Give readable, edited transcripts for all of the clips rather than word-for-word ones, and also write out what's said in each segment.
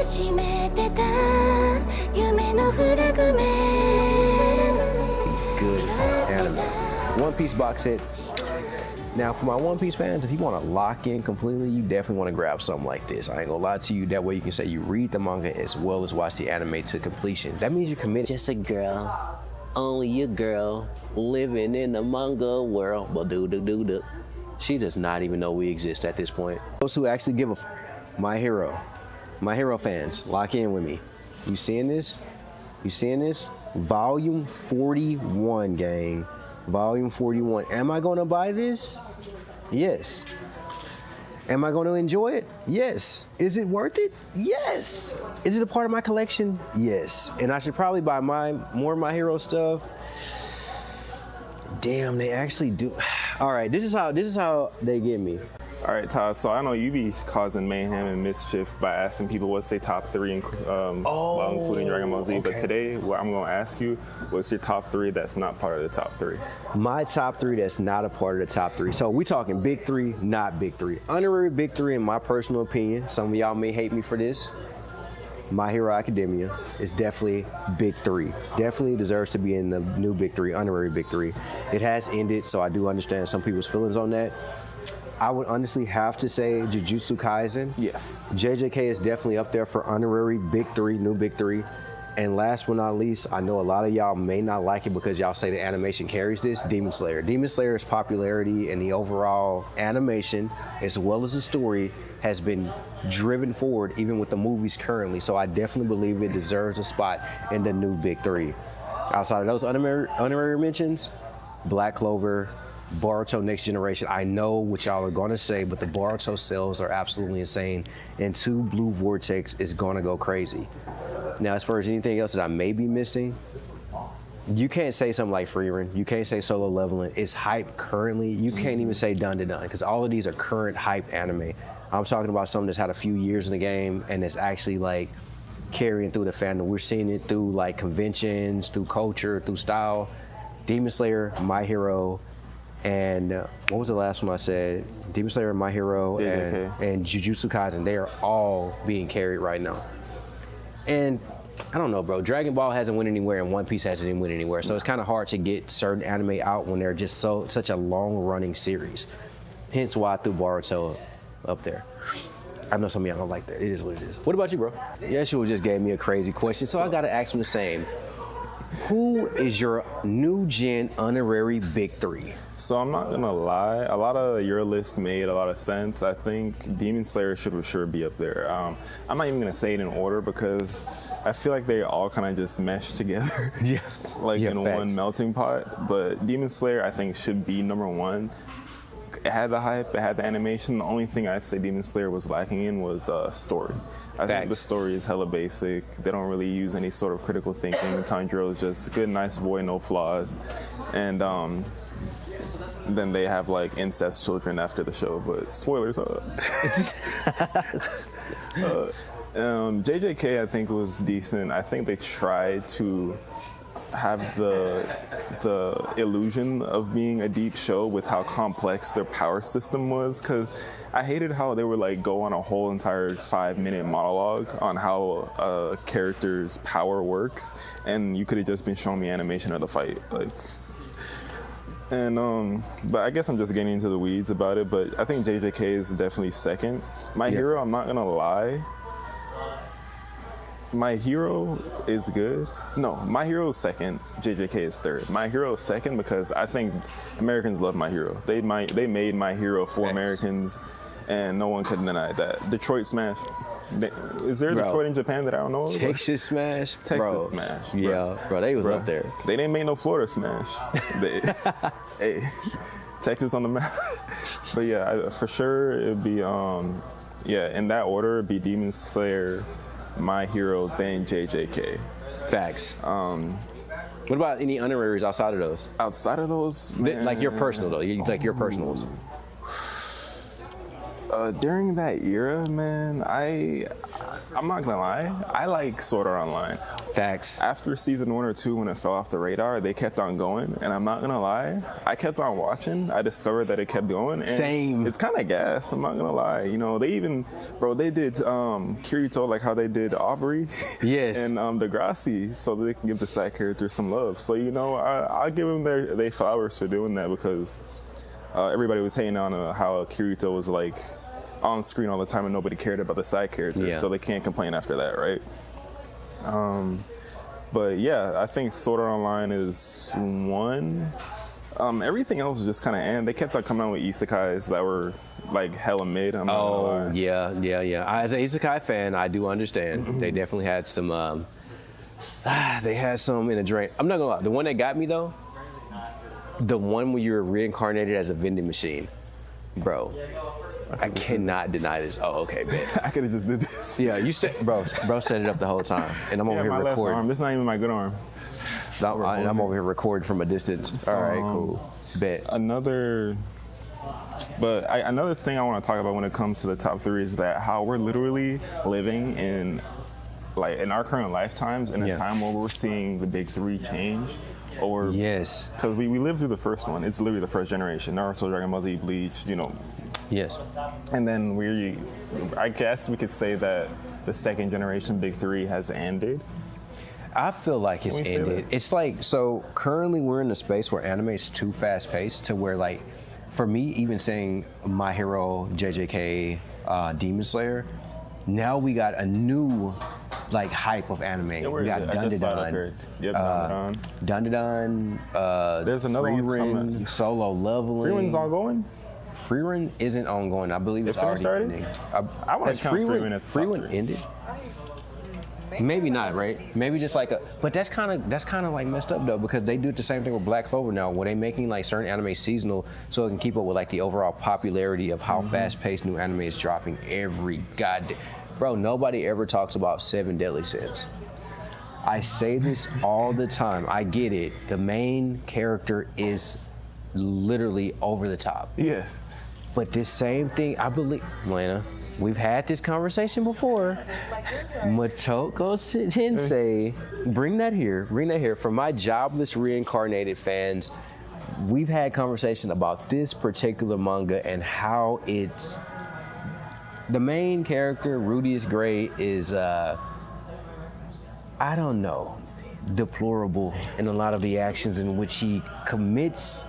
Good anime. One Piece box set. Now, for my One Piece fans, if you want to lock in completely, you definitely want to grab something like this. I ain't gonna lie to you. That way you can say you read the manga as well as watch the anime to completion. That means you're committed. Just a girl, only a girl, living in the manga world. Ba-do-do-do-do. She does not even know we exist at this point. Those who actually give a My Hero fans, lock in with me. You seeing this? You seeing this? Volume 41, gang. Volume 41. Am I gonna buy this? Yes. Am I gonna enjoy it? Yes. Is it worth it? Yes. Is it a part of my collection? Yes. And I should probably buy more of My Hero stuff. Damn, they actually do. All right, this is how they get me. All right, Todd, so I know you be causing mayhem and mischief by asking people what's their top three, while including Dragon Ball Z. Okay. But today, what I'm gonna ask you, what's your top three that's not part of the top three? My top three that's not a part of the top three. So we talking big three, not big three. Honorary big three in my personal opinion. Some of y'all may hate me for this. My Hero Academia is definitely big three. Definitely deserves to be in the new big three, honorary big three. It has ended, so I do understand some people's feelings on that. I would honestly have to say Jujutsu Kaisen. Yes. JJK is definitely up there for honorary big three, new big three. And last but not least, I know a lot of y'all may not like it because y'all say the animation carries this, Demon Slayer. Demon Slayer's popularity and the overall animation, as well as the story, has been driven forward even with the movies currently. So I definitely believe it deserves a spot in the new big three. Outside of those honorary mentions, Black Clover, Boruto Next Generation. I know what y'all are gonna say, but the Boruto sales are absolutely insane, and 2 Blue Vortex is gonna go crazy. Now, as far as anything else that I may be missing, you can't say something like Freerun. You can't say Solo Leveling. It's hype currently. You can't even say Dun Dun Dun, because all of these are current hype anime. I'm talking about something that's had a few years in the game and it's actually like carrying through the fandom. We're seeing it through like conventions, through culture, through style. Demon Slayer, My Hero, and what was the last one I said? Demon Slayer, My Hero, and Jujutsu Kaisen. They are all being carried right now. And I don't know, bro. Dragon Ball hasn't went anywhere, and One Piece hasn't even went anywhere. So it's kind of hard to get certain anime out when they're just such a long-running series. Hence why I threw Boruto up there. I know some of y'all don't like that. It is what it is. What about you, bro? Yeshua just gave me a crazy question, so I gotta ask him the same. Who is your new gen honorary big three? So I'm not gonna lie, a lot of your list made a lot of sense. I think Demon Slayer should for sure be up there. I'm not even gonna say it in order because I feel like they all kind of just mesh together, in one melting pot. But Demon Slayer, I think, should be number one. It had the hype, it had the animation. The only thing I'd say Demon Slayer was lacking in was story. I think the story is hella basic. They don't really use any sort of critical thinking. Tanjiro is just a good, nice boy, no flaws. And then they have like incest children after the show, but spoilers. JJK I think was decent. I think they tried to have the illusion of being a deep show with how complex their power system was, because I hated how they would like go on a whole entire 5-minute monologue on how a character's power works, and you could have just been showing me animation of the fight, like. And but I guess I'm just getting into the weeds about it, but I think JJK is definitely second. My Hero, I'm not gonna lie, My Hero is good. No, My Hero is second, JJK is third. My Hero is second because I think Americans love My Hero. They made My Hero for Americans, and no one could deny that. Detroit smash. Is there a Detroit in Japan that I don't know of? Texas smash? Texas smash. Bro. Yeah, bro, they was up there. They didn't make no Florida smash. Hey, Texas on the map. But yeah, for sure it'd be, in that order, it'd be Demon Slayer, My Hero, then JJK. Facts. What about any honoraries outside of those? Outside of those, man. Like your personal though, like your personal ones. During that era, man, I'm not gonna lie, I like Sword Art Online. Facts. After season 1 or 2, when it fell off the radar, they kept on going, and I'm not gonna lie, I kept on watching. I discovered that it kept going, and Same. it's kind of gas. I'm not gonna lie. You know, they even, bro, they did Kirito like how they did Aubrey, Yes. and Degrassi, so they can give the side characters some love. So you know, I'll give them their flowers for doing that, because everybody was hating on how Kirito was like on screen all the time and nobody cared about the side characters, Yeah. so they can't complain after that, right? But yeah, I think Sword Art Online is one. Everything else was just kind of, and they kept on coming out with isekais that were like hella mid. I'm not gonna lie. Yeah. As an Isekai fan, I do understand. They definitely had some. They had some in a drain. I'm not gonna lie. The one that got me though, the one where you're reincarnated as a vending machine, bro. I cannot deny this. Oh, okay, bet. I could have just did this. Yeah, you said, bro set it up the whole time, and I'm over here my left recording. arm. This is not even my good arm. And I'm over here recording from a distance. So, All right, cool. Bet. Another thing I want to talk about when it comes to the top 3 is that how we're literally living in our current lifetimes in a time where we're seeing the big 3 change. Or Yes. because we lived through the first one. It's literally the first generation. Naruto, Dragon Ball Z, Bleach, you know. Yes. And then I guess we could say that the second generation big 3 has ended. I feel like it's Can we say ended. that? It's like, so currently we're in a space where anime is too fast paced to where, like, for me, even saying My Hero, JJK, Demon Slayer, now we got a new like hype of anime. where We is got it? I just saw it up Dandadan. here. Yep, Dandadan. There's another one Frieren, coming. Solo Leveling. Freeman's ongoing? Frieren isn't ongoing. I believe it's finished already already? ending. I wanna Has count Frieren as the top Frieren 3. ended? Maybe not, right? Maybe just like but that's kind of like messed up though, because they do the same thing with Black Clover now, where they making like certain anime seasonal so it can keep up with like the overall popularity of how fast-paced new anime is dropping every goddamn. Bro, nobody ever talks about 7 Deadly Sins. I say this all the time. I get it. The main character is literally over the top. Yes. But this same thing, I believe, Lana, we've had this conversation before. Motoko Tensei, bring that here. For my jobless reincarnated fans, we've had conversation about this particular manga and how it's, the main character, Rudius Gray, is, I don't know, deplorable in a lot of the actions in which he commits.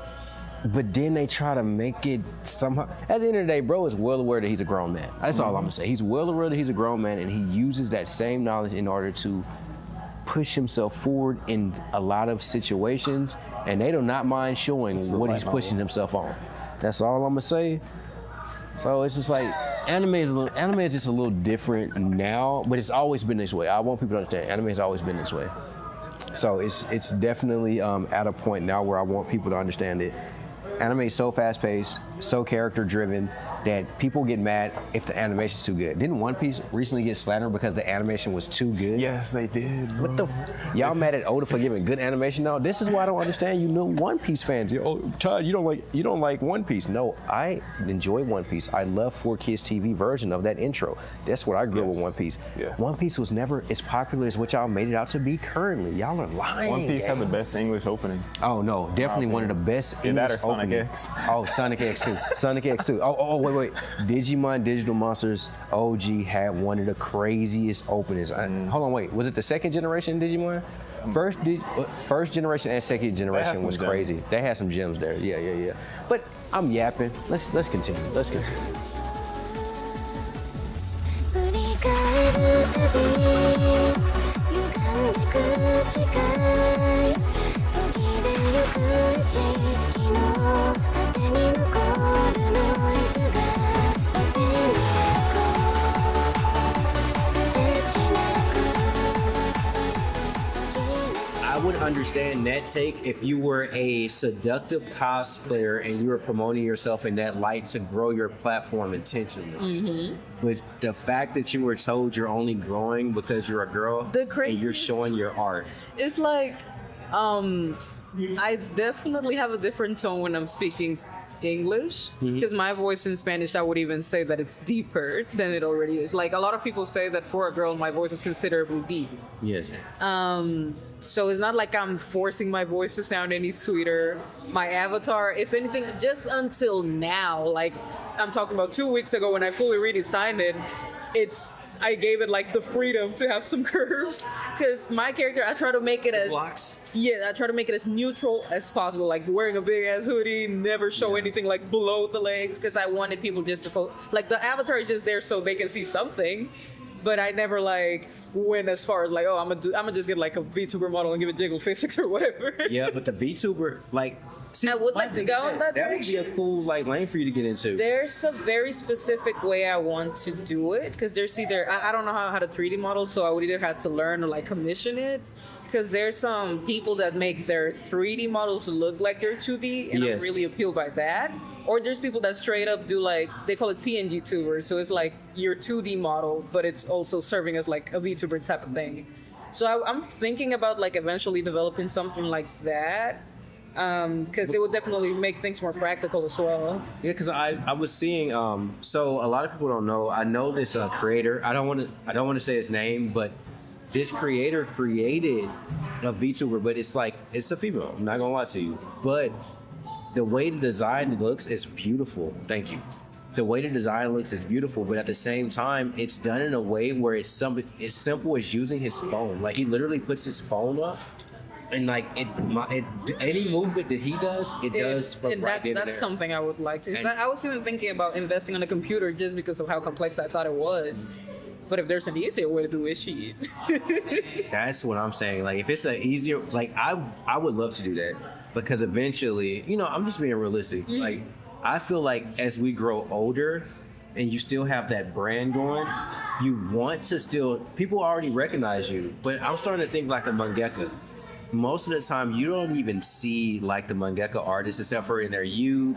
But then they try to make it somehow. At the end of the day, bro is well aware that he's a grown man. That's all I'm gonna say. He's well aware that he's a grown man, and he uses that same knowledge in order to push himself forward in a lot of situations, and they do not mind showing what he's pushing himself on. That's all I'm gonna say. So it's just like anime is just a little different now, but it's always been this way. I want people to understand anime has always been this way. So it's definitely at a point now where I want people to understand it. Anime is so fast-paced, so character-driven that people get mad if the animation's too good. Didn't One Piece recently get slandered because the animation was too good? Yes, they did. What the? Y'all mad at Oda for giving good animation now? This is why I don't understand you new One Piece fans. Oh, Todd, you don't like One Piece. No, I enjoy One Piece. I love 4Kids TV version of that intro. That's what I grew up with One Piece. Yes. One Piece was never as popular as what y'all made it out to be currently. Y'all are lying. One Piece had the best English opening. Oh no, definitely one of the best Yeah, that or English Sonic openings. X. Oh, Sonic X 2. Sonic X 2. Oh, wait. Digimon Digital Monsters OG had one of the craziest openings. Hold on, wait. Was it the second generation Digimon? First generation and second generation was crazy. gems. They had some gems there. Yeah. But I'm yapping. Let's continue. Let's continue. 振り返るたび歪んでく視界途切れゆくし昨日果てに残るノイズが忘れにこう果てしなく I would understand that take if you were a seductive cosplayer and you were promoting yourself in that light to grow your platform intentionally. But the fact that you were told you're only growing because you're a girl and you're showing your art. It's like I definitely have a different tone when I'm speaking English, because my voice in Spanish, I would even say that it's deeper than it already is. Like a lot of people say that for a girl, my voice is considerably deep. Yes. So it's not like I'm forcing my voice to sound any sweeter. My avatar, if anything, just until now, like I'm talking about 2 weeks ago when I fully redesigned it, I gave it like the freedom to have some curves, because my character, I try to make it as blocks? I try to make it as neutral as possible, like wearing a big ass hoodie, never show anything like below the legs, because I wanted people just to like the avatar is just there so they can see something, but I never like went as far as like, oh, I'm gonna just get like a VTuber model and give it jiggle physics or whatever. Yeah, but the VTuber, like, see, I would like to go in that That would be direction. a cool like lane for you to get into. There's a very specific way I want to do it, because there's either I don't know how to 3D model, so I would either have to learn or like commission it, because there's some people that make their 3D models look like they're 2D, and I'm really appealed by that. Or there's people that straight up do like, they call it PNG tubers, so it's like your 2D model, but it's also serving as like a VTuber type of thing. So I'm thinking about like eventually developing something like that. Because it would definitely make things more practical as well. Yeah, because I was seeing so a lot of people don't know. I know this creator. I don't want to say his name, but this creator created a VTuber, but it's a female. I'm not gonna lie to you, but the way the design looks is beautiful. Thank you. The way the design looks is beautiful, but at the same time, it's done in a way where it's simple as using his phone. Like he literally puts his phone up. And like any movement that he does, it does from and right that's there. something I would like to. I was even thinking about investing on a computer just because of how complex I thought it was. But if there's an easier way to do it, shit. That's what I'm saying. Like if it's an easier, like I would love to do that, because eventually, I'm just being realistic. Like I feel like as we grow older, and you still have that brand going, you want to still people already recognize you. But I'm starting to think like a mangaka. Most of the time, you don't even see like the mangaka artists, except for in their youth,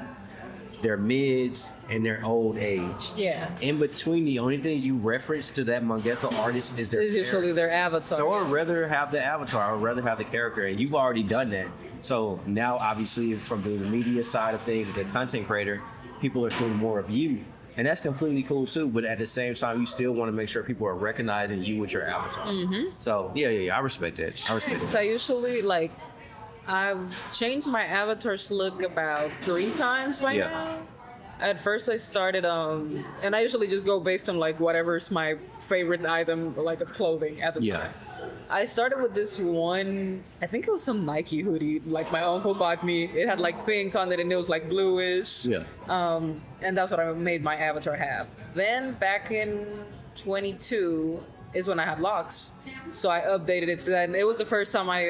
their mids, and their old age. Yeah. In between, the only thing you reference to that mangaka artist is their It's usually their avatar. So I'd rather have the avatar. I'd rather have the character, and you've already done that. So now, obviously, from the media side of things, as a content creator, people are seeing more of you. And that's completely cool too, but at the same time, you still want to make sure people are recognizing you with your avatar. So yeah, I respect that. So I usually I've changed my avatar's look about 3 times by now. At first I started, and I usually just go based on like whatever's my favorite item, like of clothing at the time. I started with this one, I think it was some Nike hoodie, like my uncle bought me. It had like pink on it and it was like bluish. And that's what I made my avatar have. Then back in 22 is when I had locks. So I updated it to that. And it was the first time I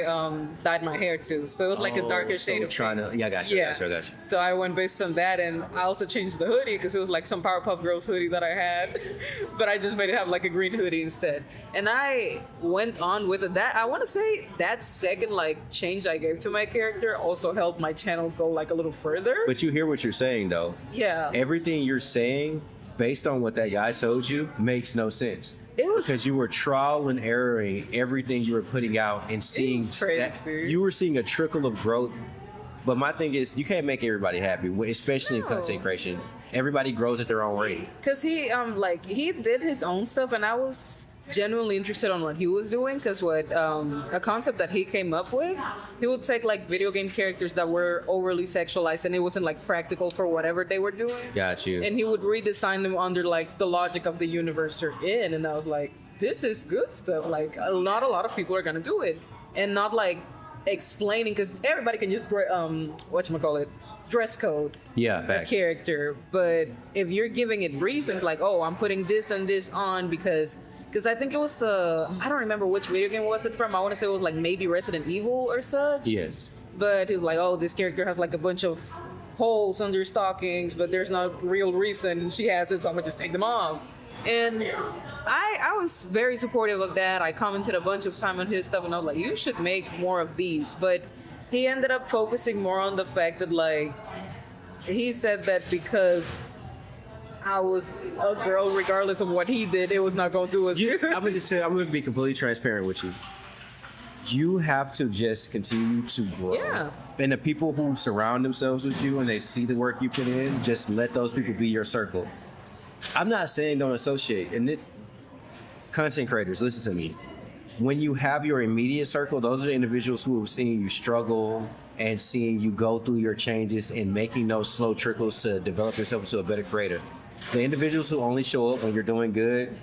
dyed my hair too. So it was like a darker shade of trying to, I got you. So I went based on that, and I also changed the hoodie because it was like some Powerpuff Girls hoodie that I had, but I just made it have like a green hoodie instead. And I went on with it. That I want to say that second like change I gave to my character also helped my channel go like a little further. But you hear what you're saying though. Yeah. Everything you're saying, based on what that guy told you, makes no sense. It was because you were trial and erroring everything you were putting out and seeing that you were seeing a trickle of growth. But my thing is, you can't make everybody happy, especially in content creation. Everybody grows at their own rate. Because he did his own stuff, and I was genuinely interested on what he was doing, because a concept that he came up with, he would take like video game characters that were overly sexualized and it wasn't like practical for whatever they were doing. Got you. And he would redesign them under like the logic of the universe they're in, and I was like, this is good stuff. Like not a lot of people are gonna do it, and not like explaining, because everybody can just dress code a character, but if you're giving it reasons like, oh, I'm putting this and this on because I think it was, I don't remember which video game was it from. I want to say it was like maybe Resident Evil or such. Yes. But it was like, oh, this character has like a bunch of holes under stockings, but there's no real reason she has it, so I'm going to just take them off. And I was very supportive of that. I commented a bunch of time on his stuff, and I was like, you should make more of these. But he ended up focusing more on the fact that, like, he said that because I was a girl, regardless of what he did, it was not going to do as good. I'm going to be completely transparent with you. You have to just continue to grow. Yeah. And the people who surround themselves with you and they see the work you put in, just let those people be your circle. I'm not saying don't associate. Content creators, listen to me. When you have your immediate circle, those are the individuals who have seen you struggle and seeing you go through your changes and making those slow trickles to develop yourself into a better creator. The individuals who only show up when you're doing good,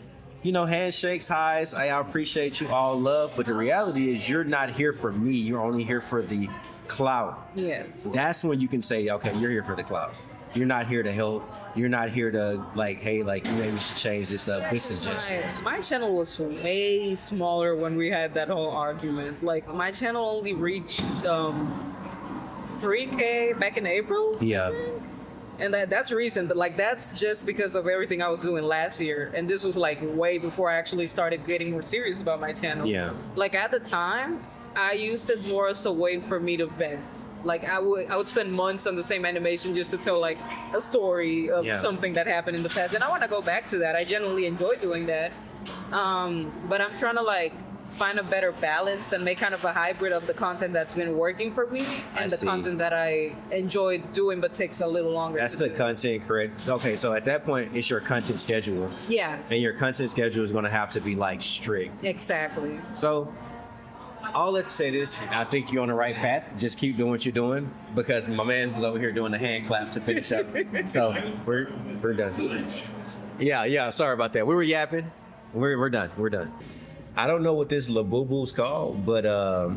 handshakes, highs, I appreciate you, all love, but the reality is you're not here for me. You're only here for the clout. Yes. That's when you can say, okay, you're here for the clout. You're not here to help. You're not here to hey, maybe we should change this up. This is just My channel was way smaller when we had that whole argument. Like my channel only reached 3K back in April. Yeah. And that's recent. Like that's just because of everything I was doing last year. And this was like way before I actually started getting more serious about my channel. Yeah. Like at the time, I used it more as a way for me to vent. Like I would spend months on the same animation just to tell like a story of something that happened in the past. And I want to go back to that. I genuinely enjoy doing that. But I'm trying to like find a better balance and make kind of a hybrid of the content that's been working for me and the content that I enjoy doing but takes a little longer. That's the content create. Okay, so at that point, it's your content schedule. Yeah. And your content schedule is going to have to be like strict. Exactly. So, all let's say this, I think you're on the right path. Just keep doing what you're doing because my man's is over here doing the hand claps to finish up. So we're done. Yeah. Sorry about that. We were yapping. We're done. I don't know what this Labubu's called, but you know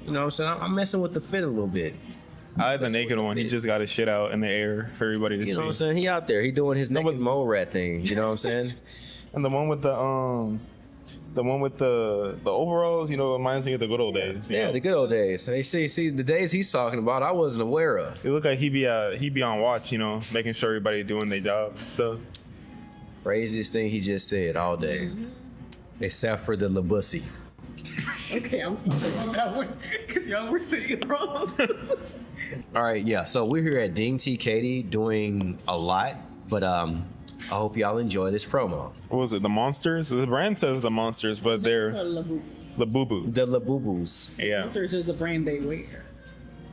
what I'm saying? I'm messing with the fit a little bit. I like the naked one. He just got his shit out in the air for everybody to see. You know what I'm saying? He out there. He doing his naked mole rat thing. You know what I'm saying? And the one with the overalls, reminds me of the good old days. Yeah, the good old days. Hey, see, the days he's talking about, I wasn't aware of. It looked like he'd be on watch, making sure everybody doing their job and stuff. Craziest thing he just said all day, except for the Labussy. Okay, I'm sorry about that one because y'all were saying it wrong. All right, yeah. So we're here at KATY doing a lot, but I hope y'all enjoy this promo. What was it? The Monsters? The brand says the Monsters, but they're Labubu. The Labubus. Yeah. Monsters is the brand they wear.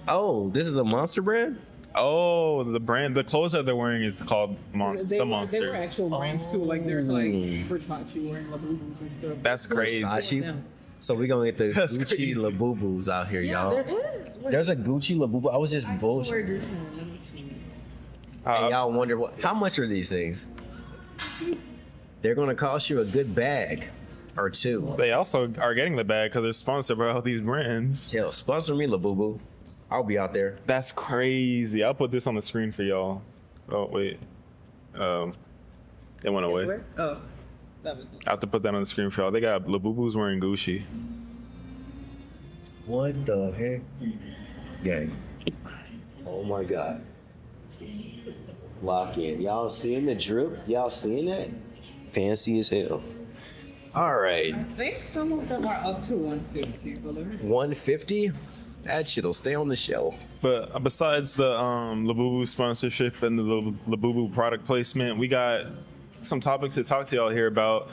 Oh, this is a monster brand? Oh, the brand, the clothes that they're wearing is called the Monsters. They were actual brands too. Like there's like Versace wearing Labubus and stuff. That's crazy. Versace? So we're going to get the That's Gucci crazy. Labubus out here, y'all. There is. There's a Gucci Labubu. I was just bullshit. And y'all wonder how much are these things? They're going to cost you a good bag or two. They also are getting the bag because they're sponsored by all these brands. Hell, sponsor me, Labubu. I'll be out there. That's crazy. I'll put this on the screen for y'all. Oh, wait. It went away. Oh, that was I have to put that on the screen for y'all. They got Labubu's wearing Gucci. What the heck? Gang. Oh my God. Lock in. Y'all seeing the drip? Y'all seeing that? Fancy as hell. All right. I think some of them are up to 150. 150? That shit'll stay on the shelf. But besides the Labubu sponsorship and the Labubu product placement, we got some topics to talk to y'all here about.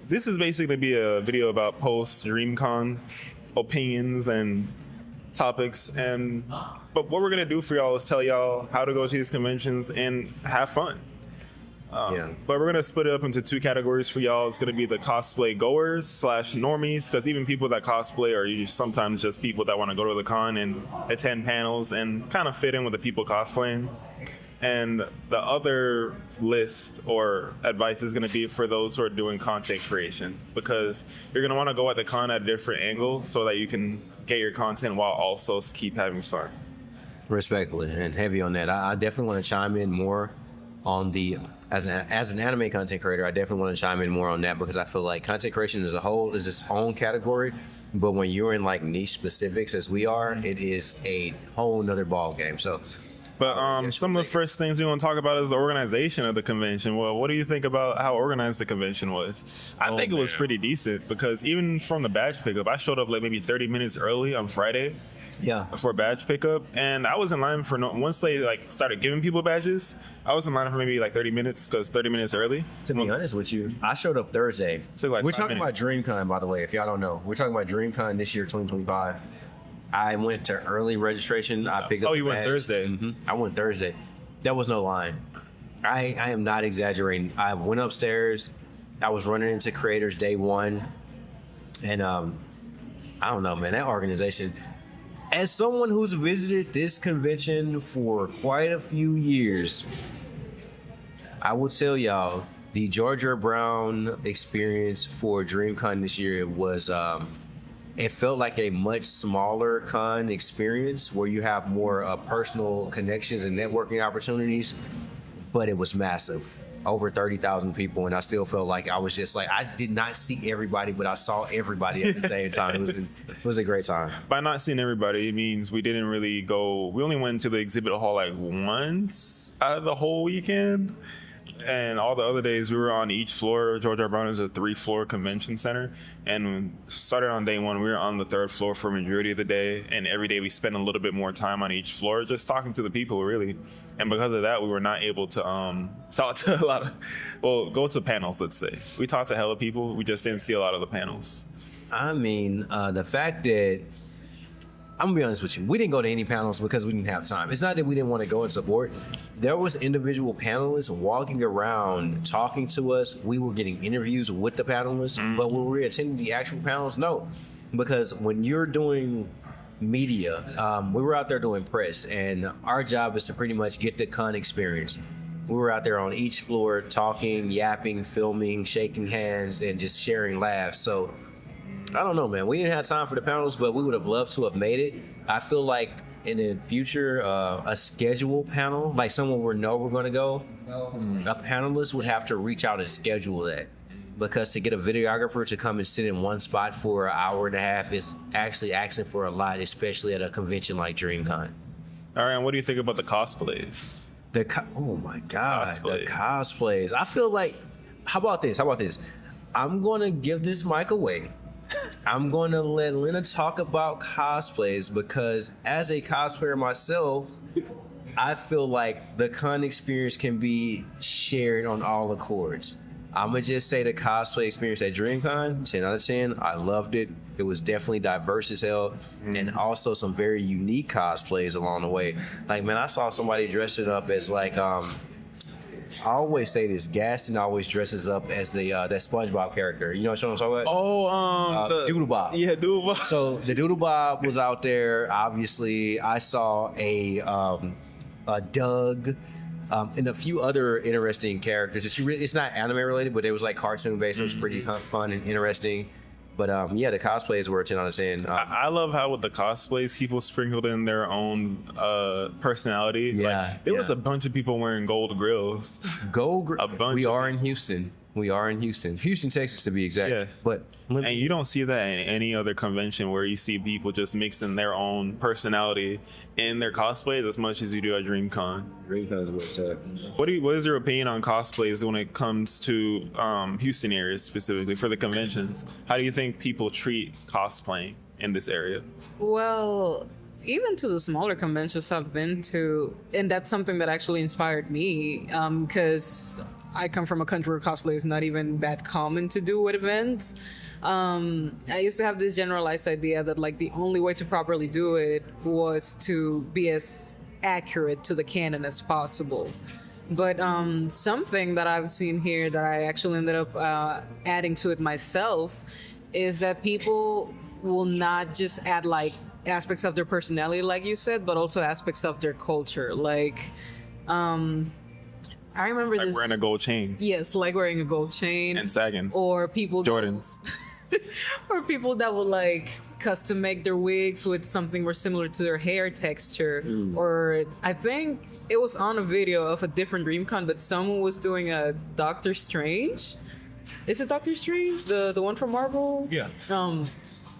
This is basically be a video about post Dreamcon opinions and topics, but what we're gonna do for y'all is tell y'all how to go to these conventions and have fun. But we're gonna split it up into two categories for y'all. It's gonna be the cosplay goers / normies, because even people that cosplay are sometimes just people that want to go to the con and attend panels and kind of fit in with the people cosplaying. And the other list or advice is going to be for those who are doing content creation, because you're going to want to go at the con at a different angle so that you can get your content while also keep having fun. Respectfully and heavy on that. I definitely want to chime in more on the, as an anime content creator, I definitely want to chime in more on that, because I feel like content creation as a whole is its own category. But when you're in like niche specifics as we are, it is a whole nother ball game. So, but some of the first things we want to talk about is the organization of the convention. Well, what do you think about how organized the convention was? I think it was pretty decent, because even from the badge pickup, I showed up like maybe 30 minutes early on Friday, Yeah. for badge pickup, and I was in line for once they like started giving people badges, I was in line for maybe like 30 minutes because 30 minutes early. To be honest with you, I showed up Thursday. Took like We're 5 talking minutes. about DreamCon, by the way, if y'all don't know. We're talking about DreamCon this year, 2025. I went to early registration. I picked up Oh, the you went badge. Thursday. I went Thursday. There was no line. I am not exaggerating. I went upstairs. I was running into creators day one. And I don't know, man, that organization. As someone who's visited this convention for quite a few years, I will tell y'all the Georgia Brown experience for DreamCon this year was it felt like a much smaller con experience where you have more personal connections and networking opportunities, but it was massive. Over 30,000 people, and I still felt like I was just like, I did not see everybody, but I saw everybody at the same time. It was a great time. By not seeing everybody, it means we didn't really go. We only went to the exhibit hall like once out of the whole weekend, and all the other days we were on each floor. George R. Brown is a 3-floor convention center, and started on day one. We were on the 3rd floor for majority of the day, and every day we spent a little bit more time on each floor, just talking to the people, really. And because of that, we were not able to talk to a lot of, go to panels. Let's say we talked to hella people. We just didn't see a lot of the panels. I mean, the fact that, I'm gonna be honest with you, we didn't go to any panels because we didn't have time. It's not that we didn't want to go and support. There was individual panelists walking around talking to us. We were getting interviews with the panelists, but when we were attending the actual panels, no. Because when you're doing media, we were out there doing press, and our job is to pretty much get the con experience. We were out there on each floor talking, yapping, filming, shaking hands, and just sharing laughs. So I don't know, man. We didn't have time for the panels, but we would have loved to have made it. I feel like in the future, a schedule panel, like someone we know we're going to go, a panelist would have to reach out and schedule that. Because to get a videographer to come and sit in one spot for an hour and a half is actually asking for a lot, especially at a convention like DreamCon. All right, and what do you think about the cosplays? Oh my God, Cosplays. the cosplays. I feel like, how about this? I'm going to give this mic away. I'm going to let Lena talk about cosplays because as a cosplayer myself, I feel like the con experience can be shared on all accords. I'm going to just say the cosplay experience at DreamCon, 10 out of 10. I loved it. It was definitely diverse as hell. And also some very unique cosplays along the way. Like, man, I saw somebody dressing up as like, I always say this, Gaston always dresses up as the that SpongeBob character. You know what I'm talking about? Oh, the Doodle Bob. Yeah, Doodle Bob. So the Doodle Bob was out there. Obviously, I saw a Doug and a few other interesting characters. It's not anime related, but it was like cartoon based. It was pretty fun and interesting. But yeah, the cosplays were a 10 out of 10. I love how with the cosplays, people sprinkled in their own personality. Yeah, Like, there was a bunch of people wearing gold grills. A bunch We of are in Houston. Houston, Texas, to be exact. Yes. But And you don't see that in any other convention where you see people just mixing their own personality in their cosplays as much as you do at DreamCon. What is your opinion on cosplays when it comes to Houston areas specifically for the conventions? How do you think people treat cosplaying in this area? Well, even to the smaller conventions I've been to, and that's something that actually inspired me, because I come from a country where cosplay is not even that common to do at events. I used to have this generalized idea that like the only way to properly do it was to be as accurate to the canon as possible. But something that I've seen here that I actually ended up adding to it myself is that people will not just add like aspects of their personality, like you said, but also aspects of their culture. Like, I remember Like this. wearing a gold chain Yes, like wearing a gold chain. and sagging. Or people. Jordans. Or people that will like custom make their wigs with something more similar to their hair texture. Or I think it was on a video of a different DreamCon, but someone was doing a Doctor Strange. Is it Doctor Strange? The one from Marvel? Yeah.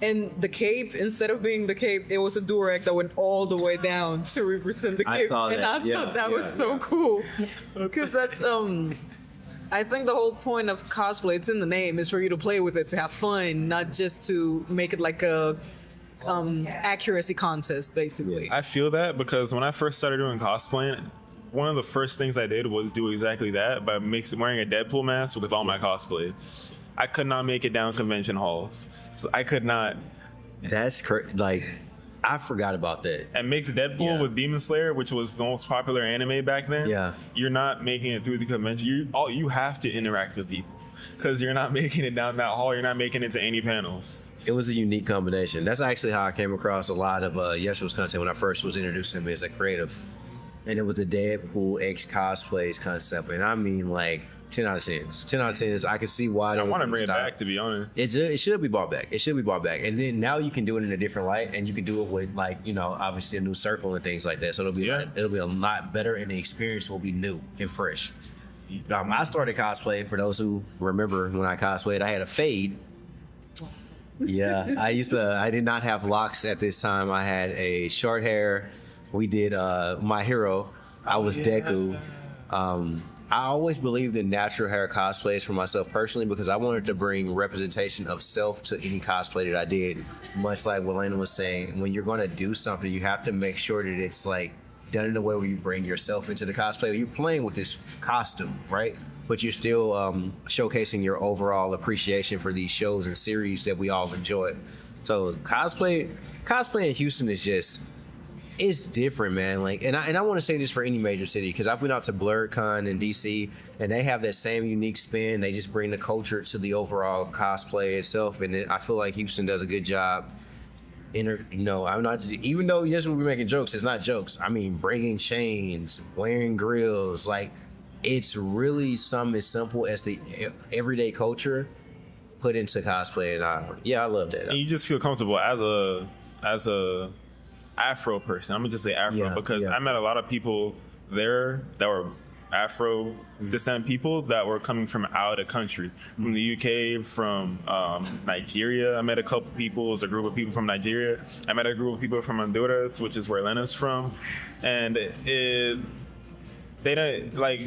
And the cape, instead of being the cape, it was a durag that went all the way down to represent the I cape. saw and that. I Yeah, thought that yeah, was so cool. Because that's I think the whole point of cosplay, it's in the name, is for you to play with it, to have fun, not just to make it like a accuracy contest, basically. I feel that because when I first started doing cosplaying, one of the first things I did was do exactly that by wearing a Deadpool mask with all my cosplay. I could not make it down convention halls. So I could not. That's like, I forgot about that. And mix Deadpool with Demon Slayer, which was the most popular anime back then. Yeah. You're not making it through the convention. You have to interact with people because you're not making it down that hall. You're not making it to any panels. It was a unique combination. That's actually how I came across a lot of Yeshua's content when I first was introduced to him as a creative. And it was a Deadpool X cosplays concept. And I mean, like, 10 out of 10. 10 out of 10 is, I can see why. I want to bring it back, to be honest. It should be brought back. It should be brought back. And then now you can do it in a different light, and you can do it with, like, you know, obviously a new circle and things like that. So it'll be a lot better, and the experience will be new and fresh. I started cosplay, for those who remember when I cosplayed, I had a fade. Yeah, I did not have locks at this time. I had a short hair. We did My Hero. I was Deku. I always believed in natural hair cosplays for myself personally because I wanted to bring representation of self to any cosplay that I did. Much like what Lena was saying, when you're going to do something, you have to make sure that it's like done in a way where you bring yourself into the cosplay. You're playing with this costume, right? But you're still showcasing your overall appreciation for these shows and series that we all enjoy. So cosplay in Houston is just, it's different, man. Like, and I want to say this for any major city because I've been out to BlurredCon in DC, and they have that same unique spin. They just bring the culture to the overall cosplay itself, and I feel like Houston does a good job. I'm not. Even though yes, we're making jokes, it's not jokes. I mean, bringing chains, wearing grills, like it's really something as simple as the everyday culture put into cosplay, and I love that. And you just feel comfortable as a Afro person. I'm gonna just say Afro because I met a lot of people there that were Afro descent people that were coming from out of the country, from the UK, from Nigeria. I met a couple people. It was a group of people from Nigeria. I met a group of people from Honduras, which is where Lena's from, and they don't like.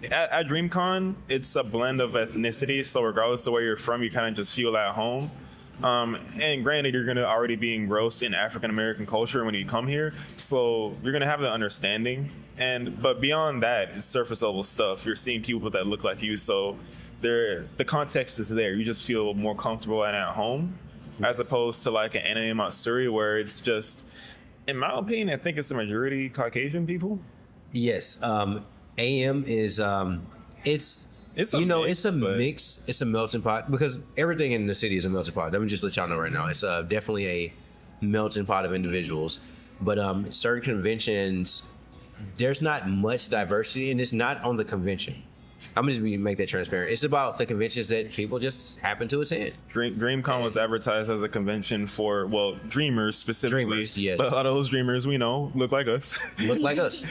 At Dreamcon, it's a blend of ethnicities. So regardless of where you're from, you kind of just feel at home. And granted, you're going to already be engrossed in African American culture when you come here, so you're going to have the understanding. But beyond that, it's surface level stuff. You're seeing people that look like you, so the context is there. You just feel more comfortable and at home, as opposed to like an anime Matsuri where it's just, in my opinion, I think it's the majority Caucasian people. Yes, AM is it's a mix. It's a melting pot because everything in the city is a melting pot. Let me just let y'all know right now. It's definitely a melting pot of individuals. But certain conventions, there's not much diversity, and it's not on the convention. I'm just going to make that transparent. It's about the conventions that people just happen to attend. Dreamcon was advertised as a convention for, well, dreamers specifically. Dreamers, yes. But a lot of those dreamers we know look like us. Look like us.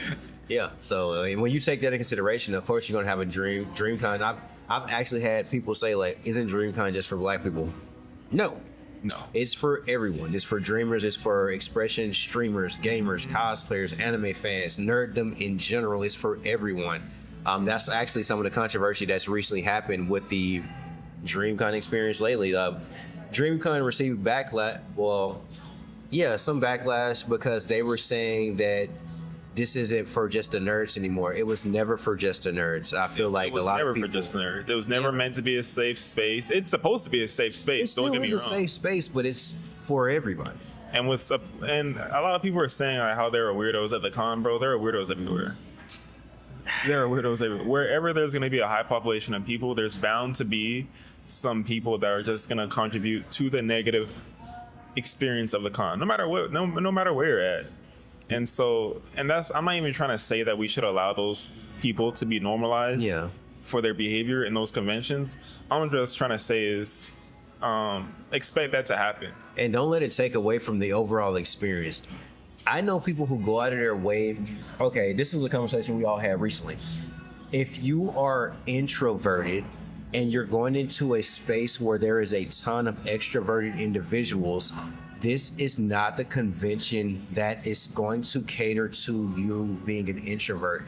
Yeah. So when you take that into consideration, of course, you're going to have a Dreamcon. I've actually had people say, like, isn't Dreamcon just for black people? No. It's for everyone. It's for dreamers. It's for expression streamers, gamers, cosplayers, anime fans, nerddom in general. It's for everyone. That's actually some of the controversy that's recently happened with the DreamCon experience lately. DreamCon received backlash. Well, yeah, some backlash because they were saying that this isn't for just the nerds anymore. It was never for just the nerds. I feel like a lot of people. It was never for just nerds. It was never meant to be a safe space. It's supposed to be a safe space. Don't get me wrong. It's a safe space, but it's for everybody. And a lot of people are saying like how there are weirdos at the con, bro. There are weirdos everywhere. There are weirdos everywhere. Wherever there's going to be a high population of people, there's bound to be some people that are just going to contribute to the negative experience of the con, no matter what, no matter where you're at. And that's, I'm not even trying to say that we should allow those people to be normalized for their behavior in those conventions. I'm just trying to say is expect that to happen. And don't let it take away from the overall experience. I know people who go out of their way. Okay, this is a conversation we all had recently. If you are introverted and you're going into a space where there is a ton of extroverted individuals, this is not the convention that is going to cater to you being an introvert.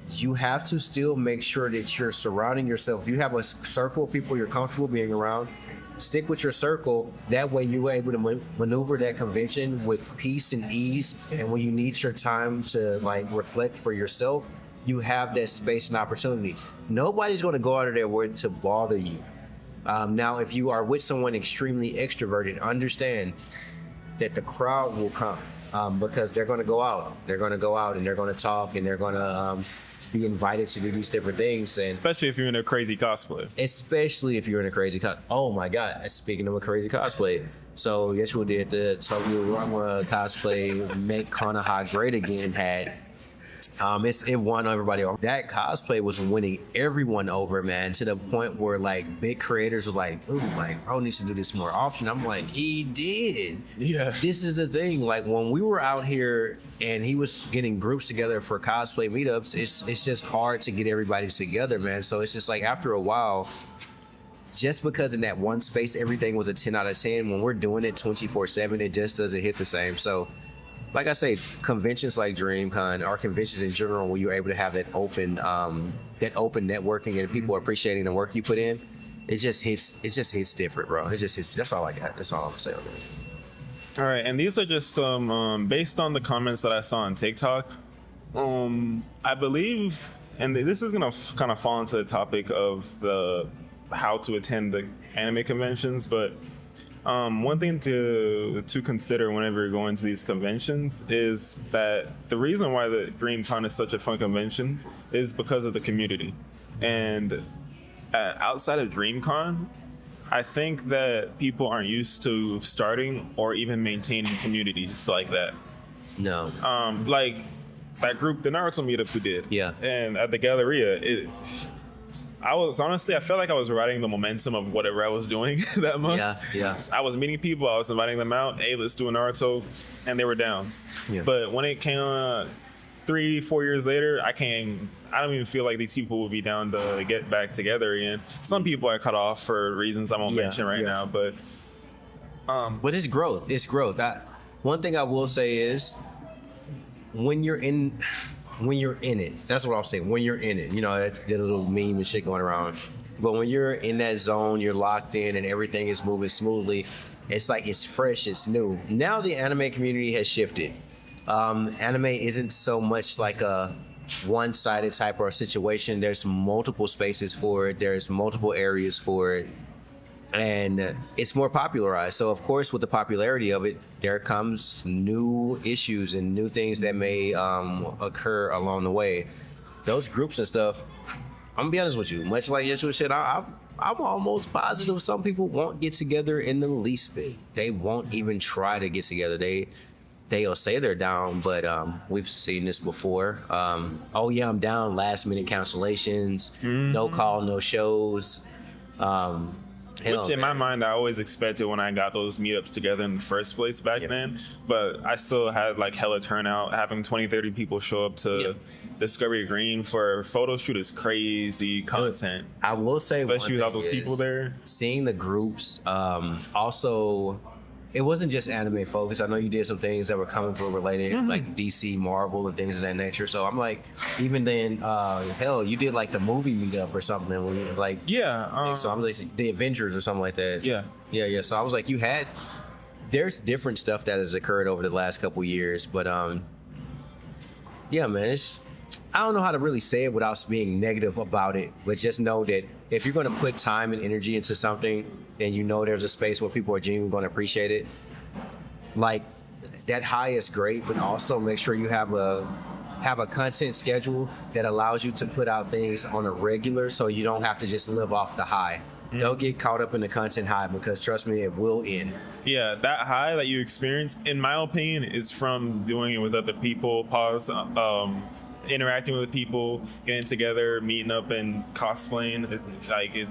You have to still make sure that you're surrounding yourself. You have a circle of people you're comfortable being around. Stick with your circle. That way you were able to maneuver that convention with peace and ease. And when you need your time to like reflect for yourself, you have that space and opportunity. Nobody's going to go out of their way to bother you. Now, if you are with someone extremely extroverted, understand that the crowd will come because they're going to go out. They're going to go out and they're going to talk and they're going to be invited to do these different things. And Especially if you're in a crazy cosplay. especially if you're in a crazy oh my god, speaking of a crazy cosplay, so Yeshua did the Tokyo Rama cosplay Make Konoha Great Again hat. It won everybody over. That cosplay was winning everyone over, man, to the point where like big creators were like, ooh, like bro needs to do this more often. I'm like, he did. Yeah. This is the thing. Like when we were out here and he was getting groups together for cosplay meetups, it's just hard to get everybody together, man. So it's just like after a while, just because in that one space everything was a 10 out of 10, when we're doing it 24/7, it just doesn't hit the same. So like I say, conventions like Dreamcon or conventions in general, where you're able to have that open networking and people appreciating the work you put in, it just hits different, bro. It just hits. That's all I got. That's all I'm gonna say on that. All right, and these are just some based on the comments that I saw on TikTok. I believe, and this is gonna kind of fall into the topic of the how to attend the anime conventions, but one thing to consider whenever you're going to these conventions is that the reason why the Dreamcon is such a fun convention is because of the community. And outside of Dreamcon, I think that people aren't used to starting or even maintaining communities like that. No. Like that group, the Naruto meetup we did. Yeah. And at the Galleria, I felt like I was riding the momentum of whatever I was doing that month. Yeah. I was meeting people, I was inviting them out, hey, let's do a Naruto, and they were down. Yeah. But when it came 3-4 years later, I don't even feel like these people will be down to get back together again. Some people I cut off for reasons I won't mention right now, but But it's growth. It's growth. One thing I will say is when you're in it, that's what I'm saying. When you're in it, you know, that's the little meme and shit going around. But when you're in that zone, you're locked in and everything is moving smoothly, it's like it's fresh, it's new. Now the anime community has shifted. Anime isn't so much like a one-sided type of situation. There's multiple spaces for it. There's multiple areas for it. And it's more popularized. So of course, with the popularity of it, there comes new issues and new things that may occur along the way. Those groups and stuff, I'm gonna be honest with you, much like Yeshua said, I'm almost positive some people won't get together in the least bit. They won't even try to get together. They'll say they're down, but we've seen this before. Oh yeah, I'm down, last minute cancellations, no call, no shows. Which in my mind, I always expected when I got those meetups together in the first place back then. But I still had like hella turnout. Having 20-30 people show up to Discovery Green for a photo shoot is crazy content. I will say, especially without those people there. Seeing the groups, also, it wasn't just anime focused. I know you did some things that were coming from related, like DC, Marvel, and things of that nature. So I'm like, even then, hell, you did like the movie meetup or something, and we like, so I'm like the Avengers or something like that. Yeah. So I was like, there's different stuff that has occurred over the last couple years, but yeah, man, I don't know how to really say it without being negative about it, but just know that if you're going to put time and energy into something, and you know there's a space where people are genuinely going to appreciate it, like that high is great, but also make sure you have a content schedule that allows you to put out things on a regular, so you don't have to just live off the high. Don't get caught up in the content high, because trust me, it will end. Yeah, that high that you experience, in my opinion, is from doing it with other people. Interacting with people, getting together, meeting up, and cosplaying.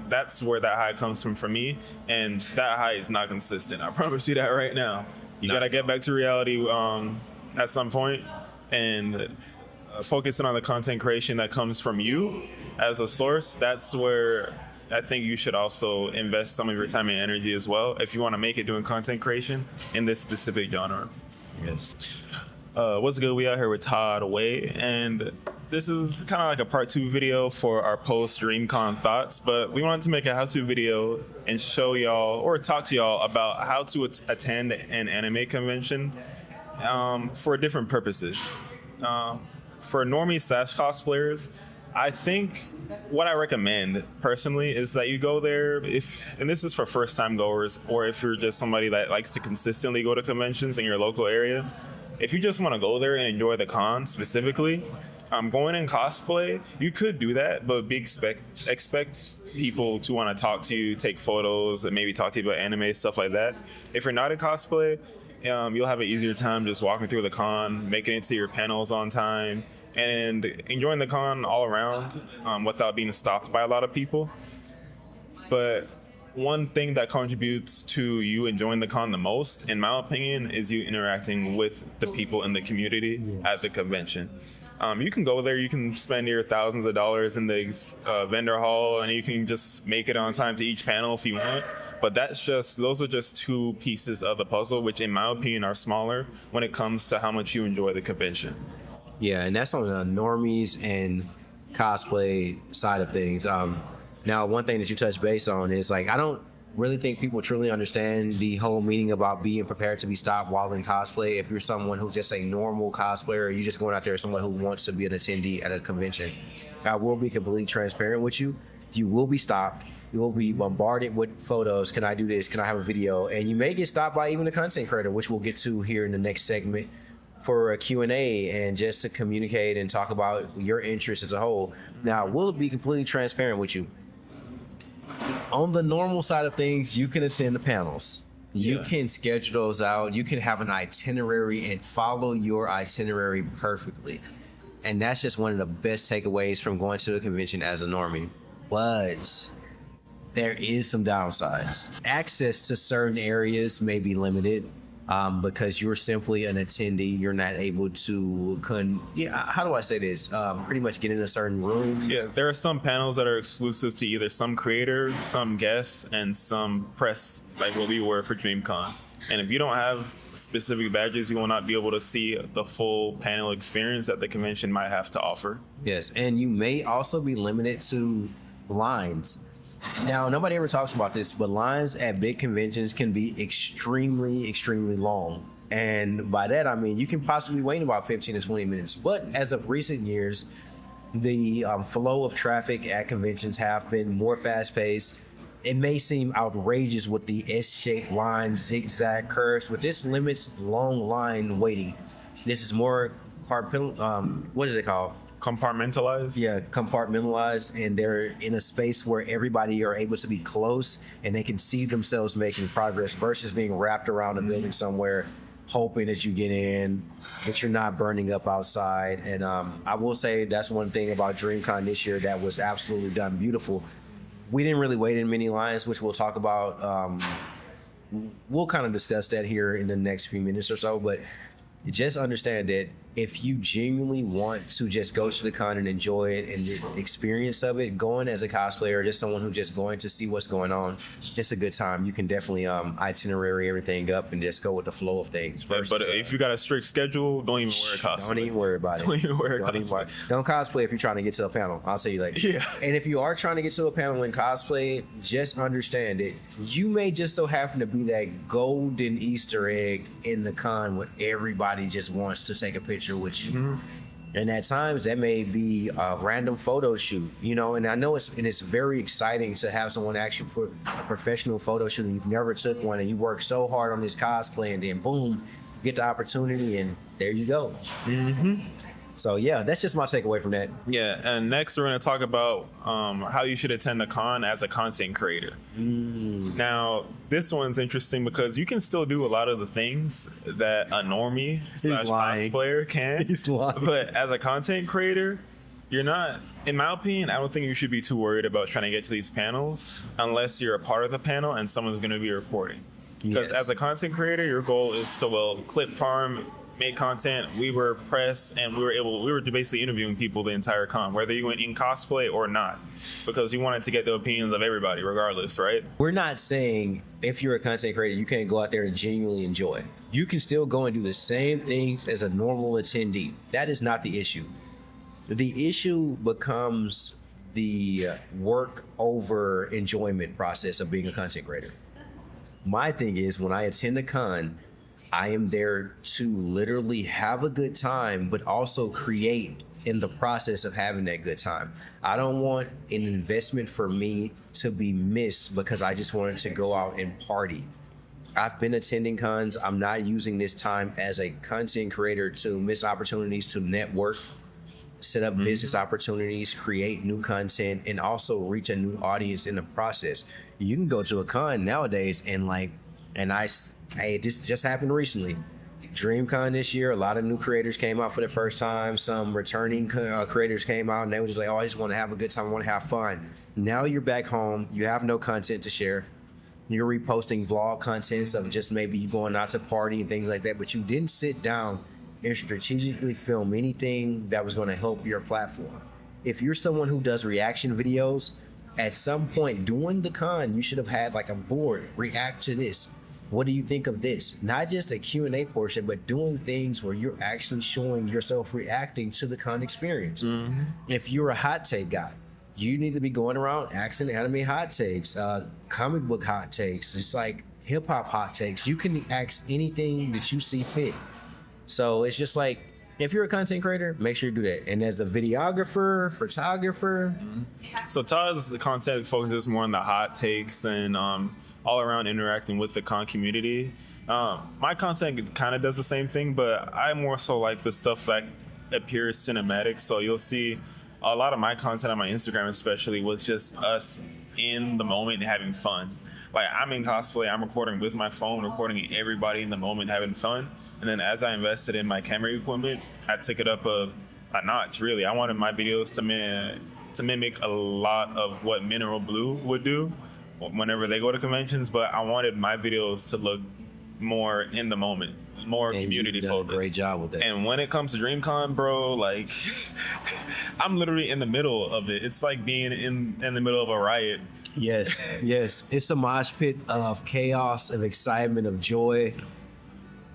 That's where that high comes from for me, and that high is not consistent. I promise you that right now. You gotta get back to reality at some point, and focusing on the content creation that comes from you as a source. That's where I think you should also invest some of your time and energy as well, if you want to make it doing content creation in this specific genre. Yes. What's good? We out here with Todd Way, and this is kind of like a part 2 video for our post Dreamcon thoughts, but we wanted to make a how-to video and show y'all or talk to y'all about how to attend an anime convention for different purposes. For normie / cosplayers, I think what I recommend personally is that you go there and this is for first time goers, or if you're just somebody that likes to consistently go to conventions in your local area. If you just want to go there and enjoy the con specifically, going in cosplay, you could do that, but expect people to want to talk to you, take photos, and maybe talk to you about anime, stuff like that. If you're not in cosplay, you'll have an easier time just walking through the con, making it to your panels on time, and enjoying the con all around without being stopped by a lot of people. But one thing that contributes to you enjoying the con the most, in my opinion, is you interacting with the people in the community at the convention. You can go there, you can spend your thousands of dollars in the vendor hall, and you can just make it on time to each panel if you want. But those are just 2 pieces of the puzzle, which in my opinion are smaller when it comes to how much you enjoy the convention. Yeah, and that's on the normies and cosplay side of things. Now, one thing that you touched base on is like, I don't really think people truly understand the whole meaning about being prepared to be stopped while in cosplay. If you're someone who's just a normal cosplayer, or you're just going out there as someone who wants to be an attendee at a convention, I will be completely transparent with you. You will be stopped. You will be bombarded with photos. Can I do this? Can I have a video? And you may get stopped by even a content creator, which we'll get to here in the next segment for a Q&A and just to communicate and talk about your interests as a whole. Now, we'll be completely transparent with you. On the normal side of things, you can attend the panels. You can schedule those out. You can have an itinerary and follow your itinerary perfectly. And that's just one of the best takeaways from going to the convention as a normie. But there is some downsides. Access to certain areas may be limited. Because you're simply an attendee, you're not able to, how do I say this? Pretty much get in a certain room. Yeah, there are some panels that are exclusive to either some creators, some guests, and some press, like what we were for Dreamcon. And if you don't have specific badges, you will not be able to see the full panel experience that the convention might have to offer. Yes, and you may also be limited to lines. Now, nobody ever talks about this, but lines at big conventions can be extremely, extremely long. And by that, I mean, you can possibly wait about 15 to 20 minutes. But as of recent years, the flow of traffic at conventions have been more fast-paced. It may seem outrageous with the S-shaped lines, zigzag curves, but this limits long line waiting. This is more what is it called? Compartmentalized? Yeah, compartmentalized, and they're in a space where everybody are able to be close and they can see themselves making progress versus being wrapped around a building somewhere, hoping that you get in, that you're not burning up outside. And I will say that's one thing about Dreamcon this year that was absolutely done beautiful. We didn't really wait in many lines, which we'll talk about. We'll kind of discuss that here in the next few minutes or so, but just understand that if you genuinely want to just go to the con and enjoy it and the experience of it, going as a cosplayer or just someone who's just going to see what's going on, it's a good time. You can definitely itinerary everything up and just go with the flow of things. But if you got a strict schedule, don't even wear a costume. Don't even worry about it. Don't even wear a costume. Don't cosplay if you're trying to get to a panel. I'll tell you later. Yeah. And if you are trying to get to a panel in cosplay, just understand it. You may just so happen to be that golden Easter egg in the con where everybody just wants to take a picture with you. Mm-hmm. And at times that may be a random photo shoot, and I know it's very exciting to have someone ask you for a professional photo shoot and you've never took one and you work so hard on this cosplay and then boom, you get the opportunity and there you go. Mm-hmm. So yeah, that's just my takeaway from that. Yeah, and next we're going to talk about how you should attend the con as a content creator. Now, this one's interesting because you can still do a lot of the things that a normie / cosplayer can. He's lying. But as a content creator, you're not, in my opinion, I don't think you should be too worried about trying to get to these panels unless you're a part of the panel and someone's going to be recording. Because as a content creator, your goal is to, clip farm, make content. We were press and we were basically interviewing people the entire con, whether you went in cosplay or not, because you wanted to get the opinions of everybody regardless, right? We're not saying if you're a content creator, you can't go out there and genuinely enjoy it. You can still go and do the same things as a normal attendee. That is not the issue. The issue becomes the work over enjoyment process of being a content creator. My thing is, when I attend a con, I am there to literally have a good time, but also create in the process of having that good time. I don't want an investment for me to be missed because I just wanted to go out and party. I've been attending cons. I'm not using this time as a content creator to miss opportunities to network, set up business opportunities, create new content, and also reach a new audience in the process. You can go to a con nowadays this just happened recently. Dreamcon this year, a lot of new creators came out for the first time. Some returning creators came out and they were just like, oh, I just want to have a good time. I want to have fun. Now you're back home. You have no content to share. You're reposting vlog content of just maybe you going out to party and things like that, but you didn't sit down and strategically film anything that was going to help your platform. If you're someone who does reaction videos, at some point during the con, you should have had like a board, react to this. What do you think of this? Not just a Q&A portion, but doing things where you're actually showing yourself reacting to the con experience. If you're a hot take guy, you need to be going around asking anime hot takes, comic book hot takes. It's like hip hop hot takes. You can ask anything that you see fit. So it's just like, if you're a content creator, make sure you do that. And as a videographer, photographer. So Todd's content focuses more on the hot takes and all around interacting with the con community. My content kind of does the same thing, but I more so like the stuff that appears cinematic. So you'll see a lot of my content on my Instagram especially was just us in the moment and having fun. Like, I'm in cosplay, I'm recording with my phone, recording everybody in the moment having fun. And then as I invested in my camera equipment, I took it up a notch, really. I wanted my videos to mimic a lot of what Mineral Blue would do whenever they go to conventions, but I wanted my videos to look more in the moment, more community focused. Great job with that. And when it comes to Dreamcon, bro, like, I'm literally in the middle of it. It's like being in the middle of a riot. Yes. It's a mosh pit of chaos, of excitement, of joy.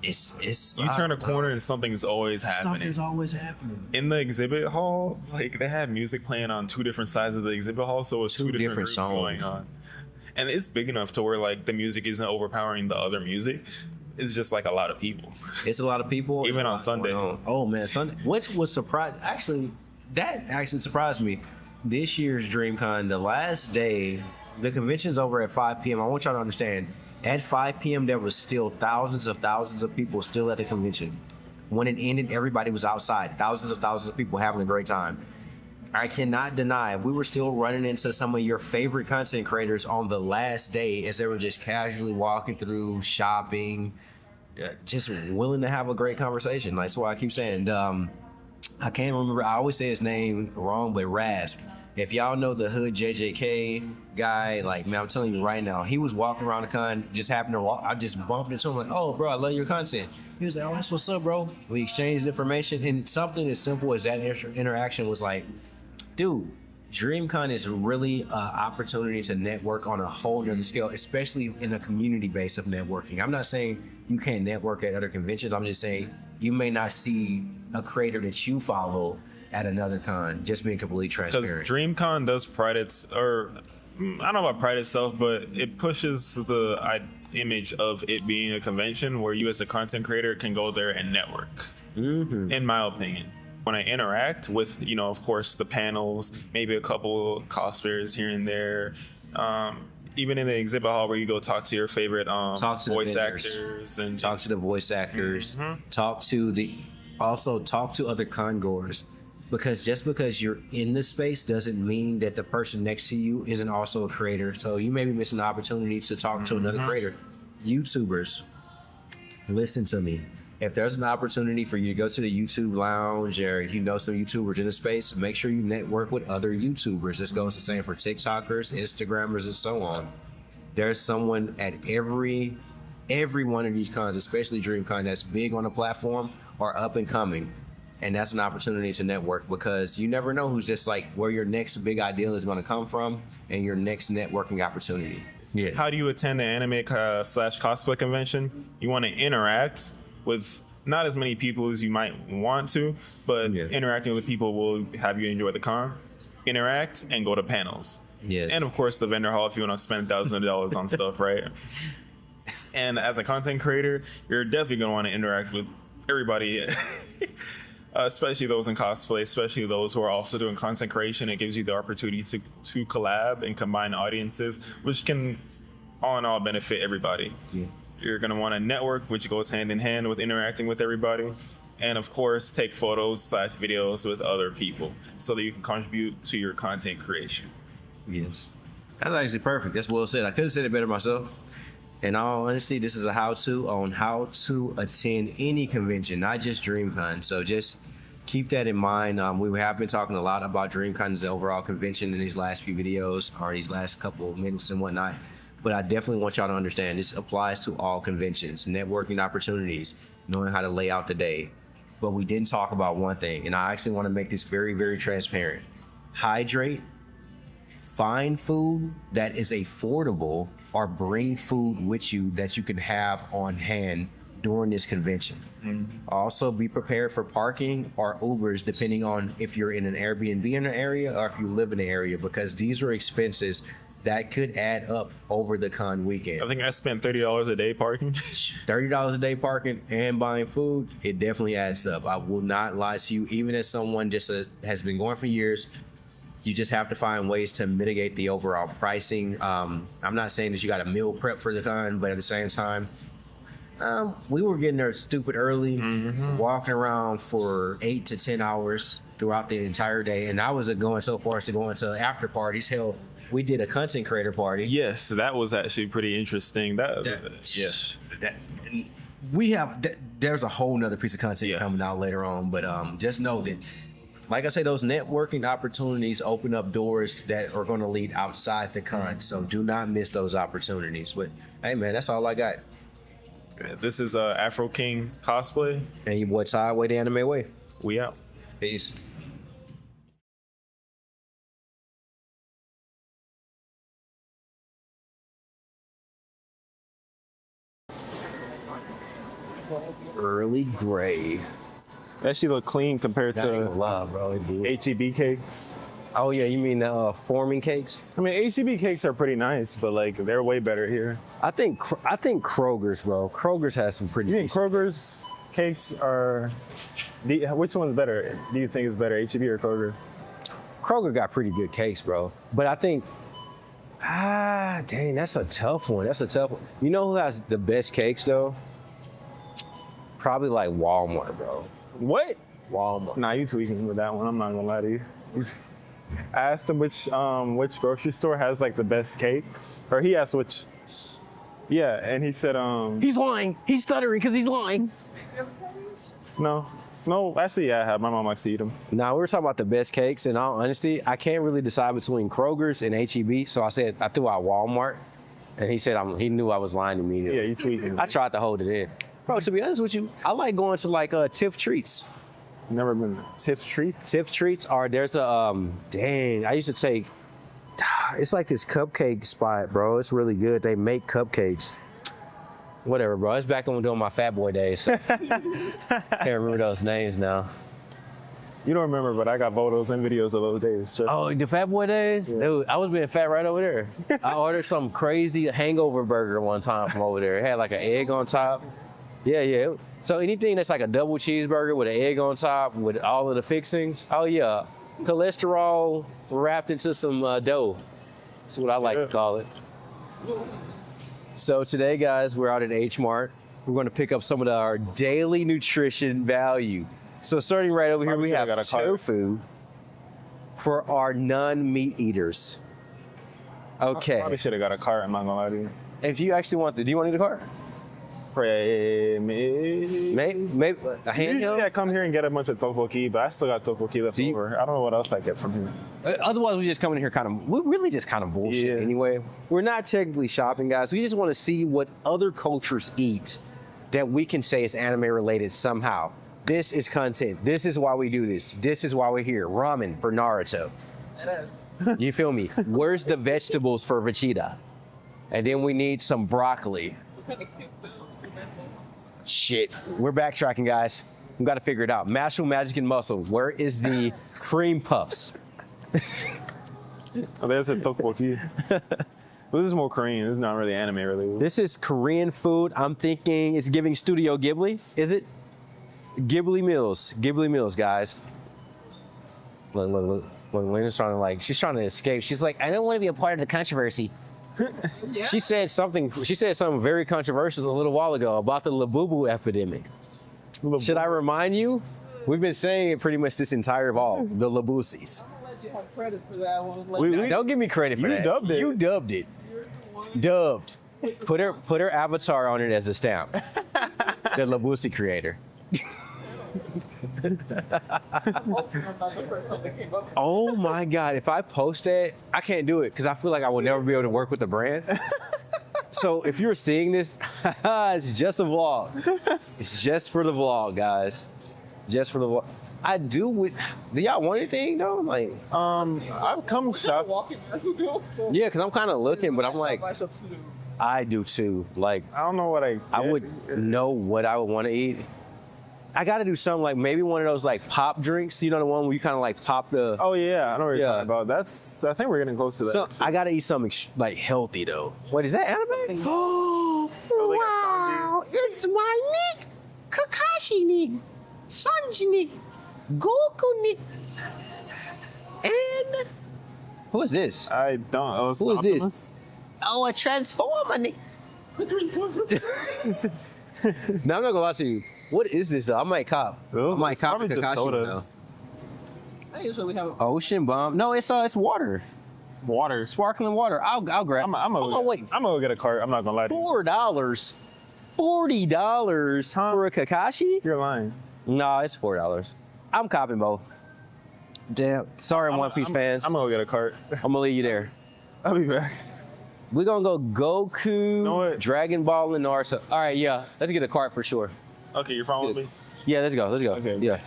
It's You turn a corner and something's always happening. Something's always happening. In the exhibit hall, like, they had music playing on two different sides of the exhibit hall, so it was two different groups songs going on. And it's big enough to where, like, the music isn't overpowering the other music. It's just like a lot of people. It's a lot of people. Even on Sunday. Oh man, Sunday. Which was surprised. That actually surprised me. This year's Dreamcon, the last day, the convention's over at 5 p.m. I want y'all to understand, at 5 p.m. there was still thousands of people still at the convention. When it ended, everybody was outside. Thousands of people having a great time. I cannot deny we were still running into some of your favorite content creators on the last day as they were just casually walking through, shopping, just willing to have a great conversation. That's why I keep saying, I can't remember, I always say his name wrong, but Rasp. If y'all know the Hood JJK guy, like, man, I'm telling you right now, he was walking around the con, just happened to walk. I just bumped into him like, oh, bro, I love your content. He was like, oh, that's what's up, bro. We exchanged information, and something as simple as that interaction was like, dude, DreamCon is really an opportunity to network on a whole nother scale, especially in a community base of networking. I'm not saying you can't network at other conventions. I'm just saying you may not see a creator that you follow at another con, just being completely transparent. Because DreamCon does pride its, or I don't know about pride itself, but it pushes the image of it being a convention where you as a content creator can go there and network, in my opinion. When I interact with, of course, the panels, maybe a couple cosplayers here and there, even in the exhibit hall where you go talk to your favorite voice actors and talk to the voice actors, talk to other con goers. Because just because you're in the space doesn't mean that the person next to you isn't also a creator. So you may be missing an opportunity to talk to another creator. YouTubers, listen to me. If there's an opportunity for you to go to the YouTube lounge or you know some YouTubers in the space, make sure you network with other YouTubers. This goes the same for TikTokers, Instagrammers, and so on. There's someone at every one of these cons, especially DreamCon, that's big on the platform or up and coming. And that's an opportunity to network because you never know who's just like where your next big ideal is going to come from and your next networking opportunity. How do you attend the anime / cosplay convention? You want to interact with not as many people as you might want to, but Yeah. interacting with people will have you enjoy the con, interact, and go to panels. Yes. And of course, the vendor hall if you want to spend thousands of dollars on stuff, right? And as a content creator, you're definitely going to want to interact with everybody, especially those in cosplay, especially those who are also doing content creation. It gives you the opportunity to collab and combine audiences, which can all in all benefit everybody. Yeah. You're going to want to network, which goes hand in hand with interacting with everybody. And of course, take photos/videos with other people so that you can contribute to your content creation. Yes. That's actually perfect. That's well said. I could have said it better myself. In all honesty, this is a how-to on how to attend any convention, not just Dreamcon. So just keep that in mind. We have been talking a lot about Dreamcon as the overall convention in these last few videos or these last couple of minutes and whatnot. But I definitely want y'all to understand this applies to all conventions, networking opportunities, knowing how to lay out the day. But we didn't talk about one thing, and I actually want to make this very, very transparent. Hydrate, find food that is affordable, or bring food with you that you can have on hand during this convention. Also be prepared for parking or Ubers depending on if you're in an Airbnb in an area or if you live in the area, because these are expenses that could add up over the con weekend. I think I spent $30 a day parking. $30 a day parking and buying food, it definitely adds up. I will not lie to you, even as someone just has been going for years, you just have to find ways to mitigate the overall pricing. I'm not saying that you got a meal prep for the con, but at the same time, we were getting there stupid early, walking around for 8 to 10 hours throughout the entire day. And I was going so far as to go into after parties. Hell, we did a content creator party. Yes, that was actually pretty interesting. There's a whole nother piece of content coming out later on, but just know that, like I say, those networking opportunities open up doors that are going to lead outside the con. So do not miss those opportunities. But hey, man, that's all I got. This is Afro King cosplay. And your boy Ty, Way the Anime Way. We out. Peace. Early gray. They actually look clean compared That ain't to gonna lie, bro. It do. HEB cakes. Oh yeah, you mean forming cakes? I mean, HEB cakes are pretty nice, but like they're way better here. I think Kroger's, bro. Kroger's has some pretty. You think Kroger's cakes are? Which one's better? Do you think is better, HEB or Kroger? Kroger got pretty good cakes, bro. But I think, dang, that's a tough one. You know who has the best cakes though? Probably like Walmart, bro. What? Walmart. Nah, you tweaking with that one. I'm not gonna lie to you. I asked him which grocery store has like the best cakes, or he asked which. Yeah, and he said He's lying. He's stuttering because he's lying. no, actually yeah, I have. My mom likes to eat them. Now we were talking about the best cakes. In all honesty, I can't really decide between Kroger's and HEB. So I threw out Walmart, and he said he knew I was lying immediately. Yeah, you tweaking. I tried to hold it in. Bro, to be honest with you, I like going to like Tiff Treats. Never been to Tiff Treats. Tiff Treats there's a I used to take, it's like this cupcake spot, bro. It's really good. They make cupcakes. Whatever, bro. It's back when I'm doing my fat boy days. So can't remember those names now. You don't remember, but I got photos and videos of those days. Oh, the fat boy days? Yeah. Dude, I was being fat right over there. I ordered some crazy hangover burger one time from over there. It had like an egg on top. Yeah. So anything that's like a double cheeseburger with an egg on top with all of the fixings, oh yeah. Cholesterol wrapped into some dough. That's what I like to call it. So today, guys, we're out at H Mart. We're going to pick up some of our daily nutrition value. So starting right over here, we have tofu for our non-meat eaters. Okay. Probably should have got a cart, I'm not gonna lie to you. If you actually want do you want to get a cart? Maybe a handheld? Usually I come here and get a bunch of tteokbokki, but I still got tteokbokki left over. I don't know what else I get from here. Otherwise, we just come in here we really just kind of bullshit anyway. We're not technically shopping, guys. We just want to see what other cultures eat that we can say is anime related somehow. This is content. This is why we do this. This is why we're here. Ramen for Naruto. You feel me? Where's the vegetables for Vegeta? And then we need some broccoli. Shit, we're backtracking, guys. We got to figure it out. Mashal, Magic, and Muscle. Where is the cream puffs? Oh, there's a tteokbokki. Well, this is more Korean. This is not really anime related. This is Korean food. I'm thinking it's giving Studio Ghibli. Is it? Ghibli Meals. Ghibli Meals, guys. Look. Lena's trying to she's trying to escape. She's like, I don't want to be a part of the controversy. Yeah. She said something very controversial a little while ago about the Labubu epidemic. Should I remind you? We've been saying it pretty much this entire vlog. The Labusis. You have credit for that one. Don't give me credit for that. You dubbed it. You dubbed it. Dubbed. Put her avatar on it as a stamp. The Labusi creator. Oh my God! If I post that, I can't do it because I feel like I will never be able to work with the brand. So if you're seeing this, it's just a vlog. It's just for the vlog, guys. Just for the vlog. I do. Do y'all want anything though? Like, I've come shop. yeah, because I'm kind of looking, but I'm like, I do too. Like, I don't know what I would know what I would want to eat. I got to do something like maybe one of those like pop drinks. You know, the one where you kind of like pop the. Oh yeah, I know what you're Yeah. talking about. I think we're getting close to that. So I got to eat something like healthy though. What is that anime? Oh, they got wow! It's my Nick, Kakashi Nick, Sanji Nick, Goku Nick, and who is this? I don't. Oh, it's Who is Optimus? this? Oh, a Transformer Nick. Now I'm not gonna lie to you. What is this though? I might cop. I might It's cop probably just Kakashi soda. now. I usually have. Ocean bomb. No, it's water. Water. Sparkling water. I'll grab. Wait. I'm gonna get a cart. I'm not gonna lie to you. $4. $40 for a Kakashi? You're lying. No, it's $4. I'm copping both. Damn. Sorry, One Piece fans. I'm gonna go get a cart. I'm gonna leave you there. I'll be back. We're gonna go Goku, know what? Dragon Ball, and Naruto. All right, yeah. Let's get a cart for sure. Okay, you're following me. Yeah, let's go. Okay. Yeah.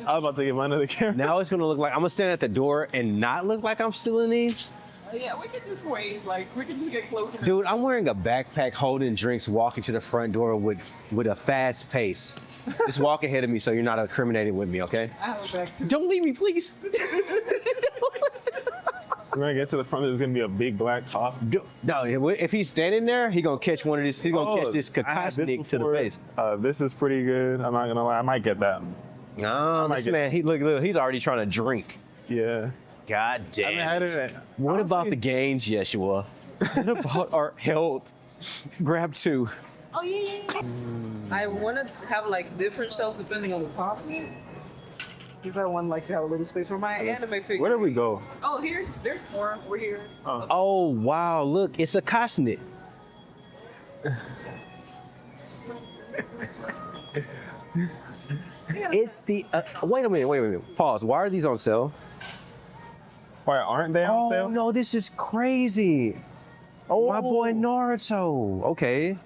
I was about to get mine to the camera. Now it's gonna look like I'm gonna stand at the door and not look like I'm stealing these. Yeah, we can just wait. Like we can just get closer. Dude, I'm wearing a backpack holding drinks, walking to the front door with a fast pace. Just walk ahead of me so you're not incriminating with me, okay? I have a back. Don't leave me, please. When I get to the front, there's gonna be a big black top. No, if he's standing there, he's gonna catch one of these. He's gonna catch this I had this Kakashi to the before. face. This is pretty good. I'm not gonna lie. I might get that. No, might this get- man, look, he's already trying to drink. Yeah. God I damn. haven't had it. What about honestly, the gains, Yeshua? What about our health? Grab two. Oh yeah. I want to have like different shelves depending on the topic. Because I want like to have a little space for my anime figure. Where do we go? Oh, there's more. We're here. Oh wow! Look, it's a Cosnet. It's the. Wait a minute. Pause. Why are these on sale? Why aren't they on Oh sale? no, this is crazy. Oh, my boy Naruto. Okay.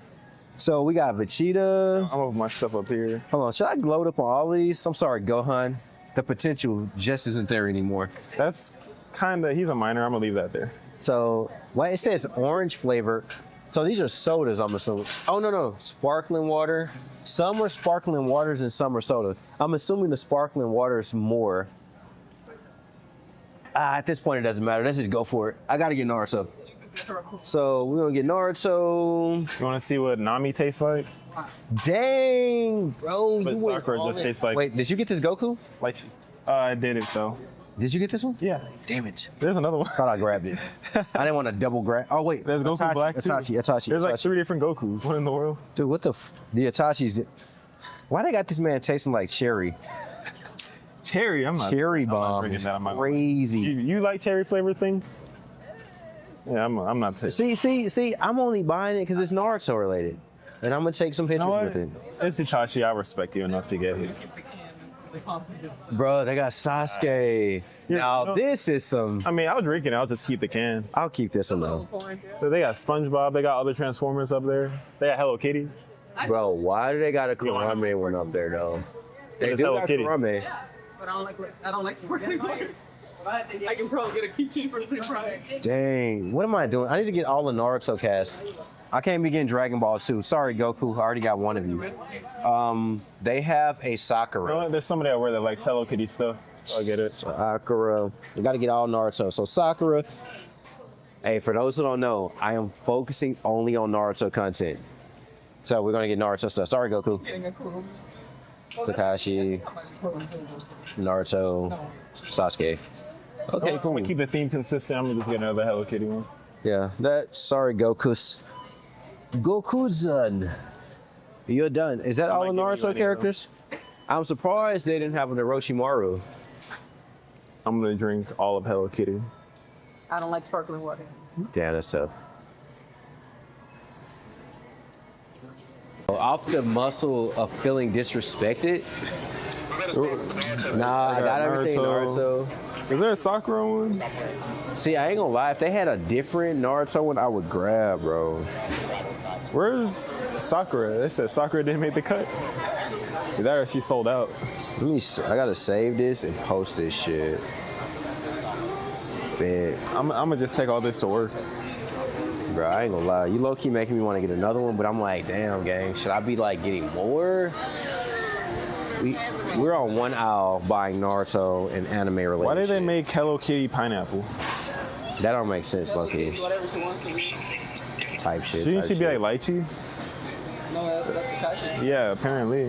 So we got Vegeta. I'm gonna put my stuff up here. Hold on, should I load up on all of these? I'm sorry, Gohan. The potential just isn't there anymore. That's kinda. He's a minor. I'm gonna leave that there. So, it says orange flavor. So these are sodas, I'm assuming. Oh, no. Sparkling water. Some are sparkling waters and some are soda. I'm assuming the sparkling water is more. At this point, it doesn't matter. Let's just go for it. I got to get Naruto. So we're going to get Naruto. You wanna see what Nami tastes like? Dang, bro. But You went Sakura all just in. tastes like. Wait, did you get this Goku? Like. I did it though. Did you get this one? Yeah. Damn it. There's another one. Thought I grabbed it. I didn't want to double grab. Oh, wait. There's Goku Itachi, Black too. Itachi. There's like 3 different Gokus. What in the world? Dude, what the the Itachi's? Why they got this man tasting like cherry? Cherry. I'm not. Cherry I'm not bomb drinking is that. I'm not- crazy. You like cherry flavored things? Yeah, I'm not tasting. See, I'm only buying it because it's Naruto related, and I'm gonna take some pictures with it. It's Itachi. I respect you enough to get it. Bro, they got Sasuke. Yeah, Now you know- this is some. I mean, I'll drink it. I'll just keep the can. I'll keep this one though. So they got SpongeBob. They got other Transformers up there. They got Hello Kitty. Bro, why do they got a want Karame one up there though? They It's do Hello got Kitty. Karame. But I don't like sparkling water. I can probably get a keychain for the same price. Dang, what am I doing? I need to get all the Naruto cast. I can't be getting Dragon Ball 2. Sorry, Goku. I already got one of you. They have a Sakura. There's somebody out there that likes Hello Kitty stuff. I'll get it. Sakura. You got to get all Naruto. So Sakura. Hey, for those who don't know, I am focusing only on Naruto content. So we're gonna get Naruto stuff. Sorry, Goku. Kakashi, Naruto, Sasuke. Okay, I'm cool. gonna keep the theme consistent. I'm gonna just get another Hello Kitty one. Yeah, that. Sorry, Goku's. Goku's done. You're done. Is that all the might give you Naruto any, characters? I'm surprised they didn't have an Orochimaru. I'm gonna drink all of Hello Kitty. I don't like sparkling water. Damn, that's tough. Off the muscle of feeling disrespected. Nah, I got everything Naruto. Is there a Sakura one? See, I ain't gonna lie. If they had a different Naruto one, I would grab, bro. Where's Sakura? They said Sakura didn't make the cut. Is that or she sold out? Let me. I gotta save this and post this shit. Bet. I'm gonna just take all this to work. Bro, I ain't gonna lie. You low key making me want to get another one, but I'm like, damn, gang. Should I be like getting more? We're on one aisle buying Naruto and anime related. Why did they shit. make Hello Kitty pineapple? That don't make sense, low key. Whatever she wants to be. Type shit. Shouldn't type she be shit. like lychee? No, that's Kakashi. Yeah, apparently.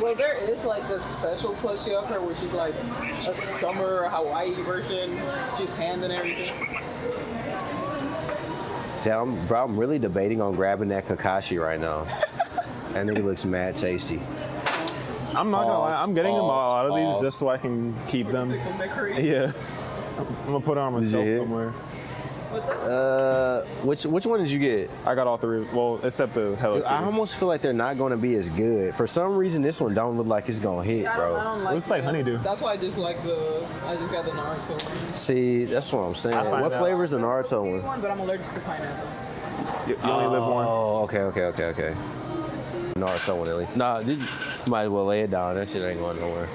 Well, there is like this special plushie of her where she's like a summer Hawaii version. She's hand and everything. Damn, bro, I'm really debating on grabbing that Kakashi right now. That nigga looks mad tasty. I'm not gonna lie, I'm getting them all out of Pause. these just so I can keep them. Yeah. I'm gonna put it on my Did you shelf hit? somewhere. Which one did you get? I got all three. Well, except the Hello Kitty. I almost feel like they're not going to be as good. For some reason, this one don't look like it's going to hit, I bro. don't like Looks like that. honeydew. That's why I just like I just got the Naruto one. See, that's what I'm saying. I find What out. flavor is the Naruto one? One, but I'm allergic to pineapple. You only live one. Oh, okay. Naruto one, at least. Nah, you might as well lay it down. That shit ain't going nowhere.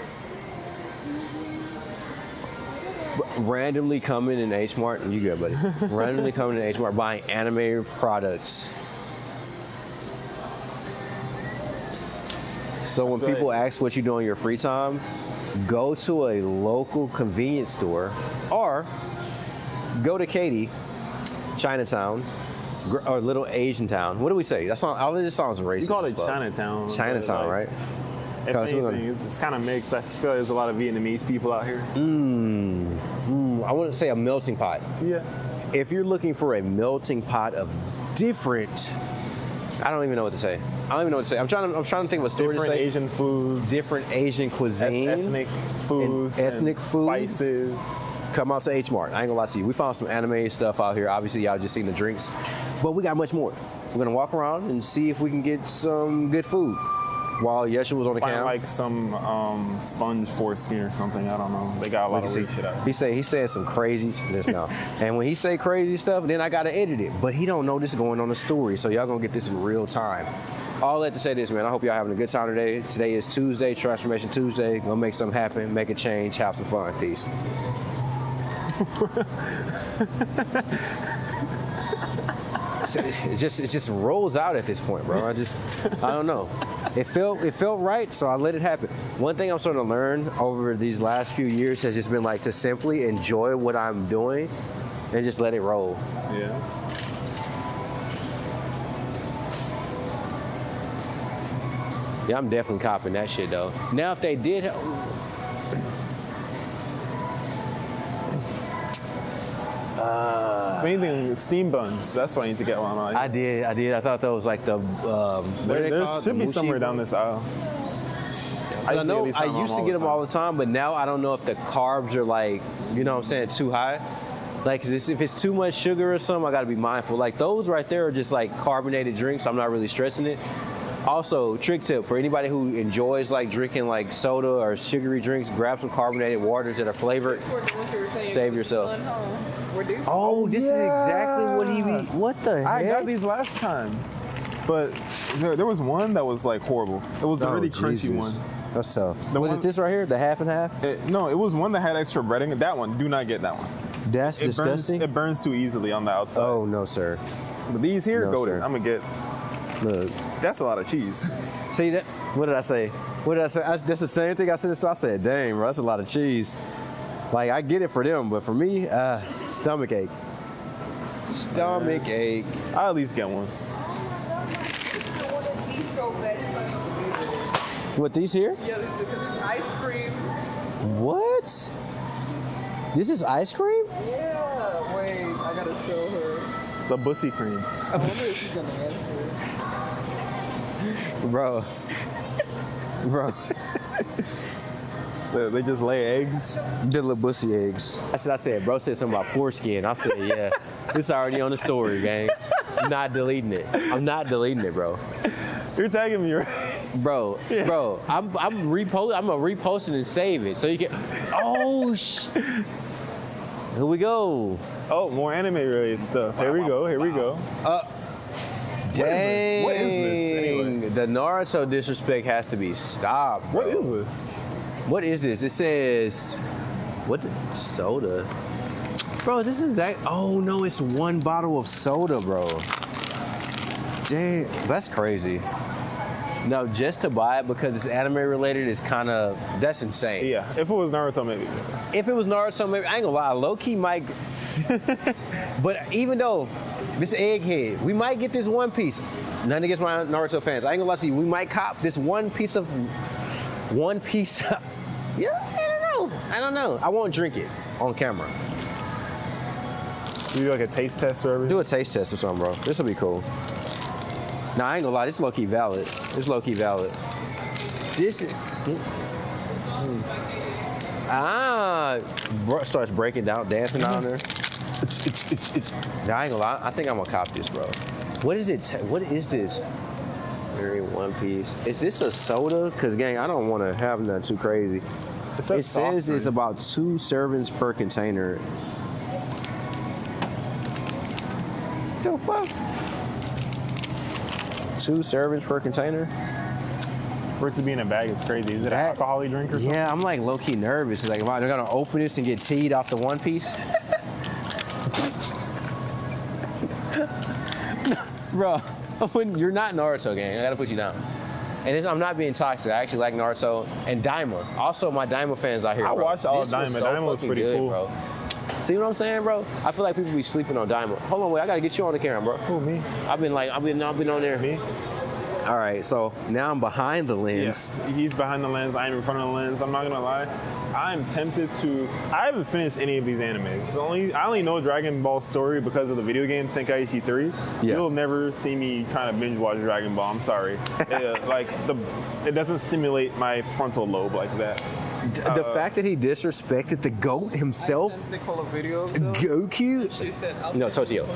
Randomly coming in H Mart, you good, buddy. Randomly coming in H Mart buying anime products. So when Right. people ask what you do in your free time, go to a local convenience store or go to KATY, Chinatown, or Little Asian Town. What do we say? That's not. All of this sounds racist. You call as it fuck. Chinatown. but, Chinatown, like, right? If 'Cause we're anything, it's kind of mixed. I feel like there's a lot of Vietnamese people out here. I wouldn't say a melting pot. Yeah. If you're looking for a melting pot of different, I don't even know what to say. I'm trying to think of a story to Different say. Asian foods. Different Asian cuisine. Ethnic foods. ethnic and food. Spices. Come out to H Mart. I ain't gonna lie to you. We found some anime stuff out here. Obviously, y'all just seen the drinks, but we got much more. We're gonna walk around and see if we can get some good food. While Yeshua was on the Find camera, like some sponge foreskin or something. I don't know. They got a lot of weird shit out here. he said some crazy this now. And when he say crazy stuff, then I gotta edit it. But he don't know this is going on the story, so y'all gonna get this in real time. All that to say this, man. I hope y'all having a good time today. Today is Tuesday, Transformation Tuesday. Gonna make something happen, make a change, have some fun. Peace. It just rolls out at this point, bro. I don't know. It felt right, so I let it happen. One thing I'm starting to learn over these last few years has just been like to simply enjoy what I'm doing and just let it roll. Yeah. Yeah, I'm definitely copping that shit though. Now, if they did, Anything steam buns. That's what I need to get one on. I did. I thought that was like the what are they There called? should The be somewhere mushi down this aisle. I used to know get these I from used to all get the them all the time, but now I don't know if the carbs are like, you know what I'm saying, too high. Like, 'cause if it's too much sugar or something, I gotta be mindful. Like, those right there are just like carbonated drinks. I'm not really stressing it. Also, trick tip for anybody who enjoys like drinking like soda or sugary drinks, grab some carbonated waters that are flavored. Save yourself. Oh, this is exactly what he be. What the I heck? got these last time, but there was one that was like horrible. It was the Oh, really crunchy Jesus. one. That's tough. The Was one- it this right here, the half and half? No, it was one that had extra breading. That one, do not get that one. That's disgusting. It burns too easily on the outside. Oh no, sir. But these here, No, go sir. there. I'm gonna get. Look. That's a lot of cheese. See that? What did I say? What did I say? That's the same thing I said. I said, "Dang, bro, that's a lot of cheese." Like I get it for them, but for me, stomach ache. Stomach ache. I'll at least get one. What, these here? Yeah, because it's ice cream. What? This is ice cream? Yeah, wait, I gotta show her. The bussy cream. I wonder if she's gonna answer. Bro. Bro. They just lay eggs. The little bussy eggs. That's what I said. Bro said something about foreskin. I said, yeah, it's already on the story, gang. I'm not deleting it. I'm not deleting it, bro. You're tagging me, right? Bro, bro, I'm gonna repost it and save it so you can. Oh here we go. Oh, more anime related stuff. Here we go. Here we go. Dang. What is this anyway? The Naruto disrespect has to be stopped, bro. What is this? What is this? It says, what? Soda. Bro, this is that. Oh no, it's one bottle of soda, bro. Dang, that's crazy. No, just to buy it because it's anime related is kind of, that's insane. Yeah, if it was Naruto, maybe. If it was Naruto, maybe, I ain't gonna lie, low-key might, but even though this egghead, we might get this one piece. Nothing against my Naruto fans. I ain't gonna lie to you, we might cop this one piece of, yeah, I don't know. I won't drink it on camera. You do like a taste test or everything? Do a taste test or something, bro. This will be cool. Nah, I ain't gonna lie, this is low-key valid. This is low-key valid. This is... Bro starts breaking down, dancing down there. It's. Nah, I ain't gonna lie, I think I'm gonna cop this, bro. What is it? What is this? Very one piece. Is this a soda? Cause gang, I don't wanna have nothing too crazy. It says it's about 2 servings per container. The fuck? 2 servings per container? For it to be in a bag, it's crazy. Is it an alcoholic drink or something? Yeah, I'm like low-key nervous. Like, am I gonna open this and get teed off the one piece? Bro, you're not Naruto, gang. I gotta put you down. And I'm not being toxic. I actually like Naruto and Daima. Also, my Daima fans out here, I bro. watched all This Daima. was so Daima was fucking pretty good, cool. bro. See what I'm saying, bro? I feel like people be sleeping on Daima. Hold on, wait. I gotta get you on the camera, bro. Who, me? I've been on there. Me? All right, so now I'm behind the lens. Yeah. He's behind the lens. I'm in front of the lens. I'm not gonna lie. I'm tempted to. I haven't finished any of these animes. I only know Dragon Ball story because of the video game Tenkaichi 3. Yeah. You'll never see me kind of binge watch Dragon Ball. I'm sorry. It doesn't stimulate my frontal lobe like that. The fact that he disrespected the GOAT himself, They call a video of them. Goku. She said, No, Totoro.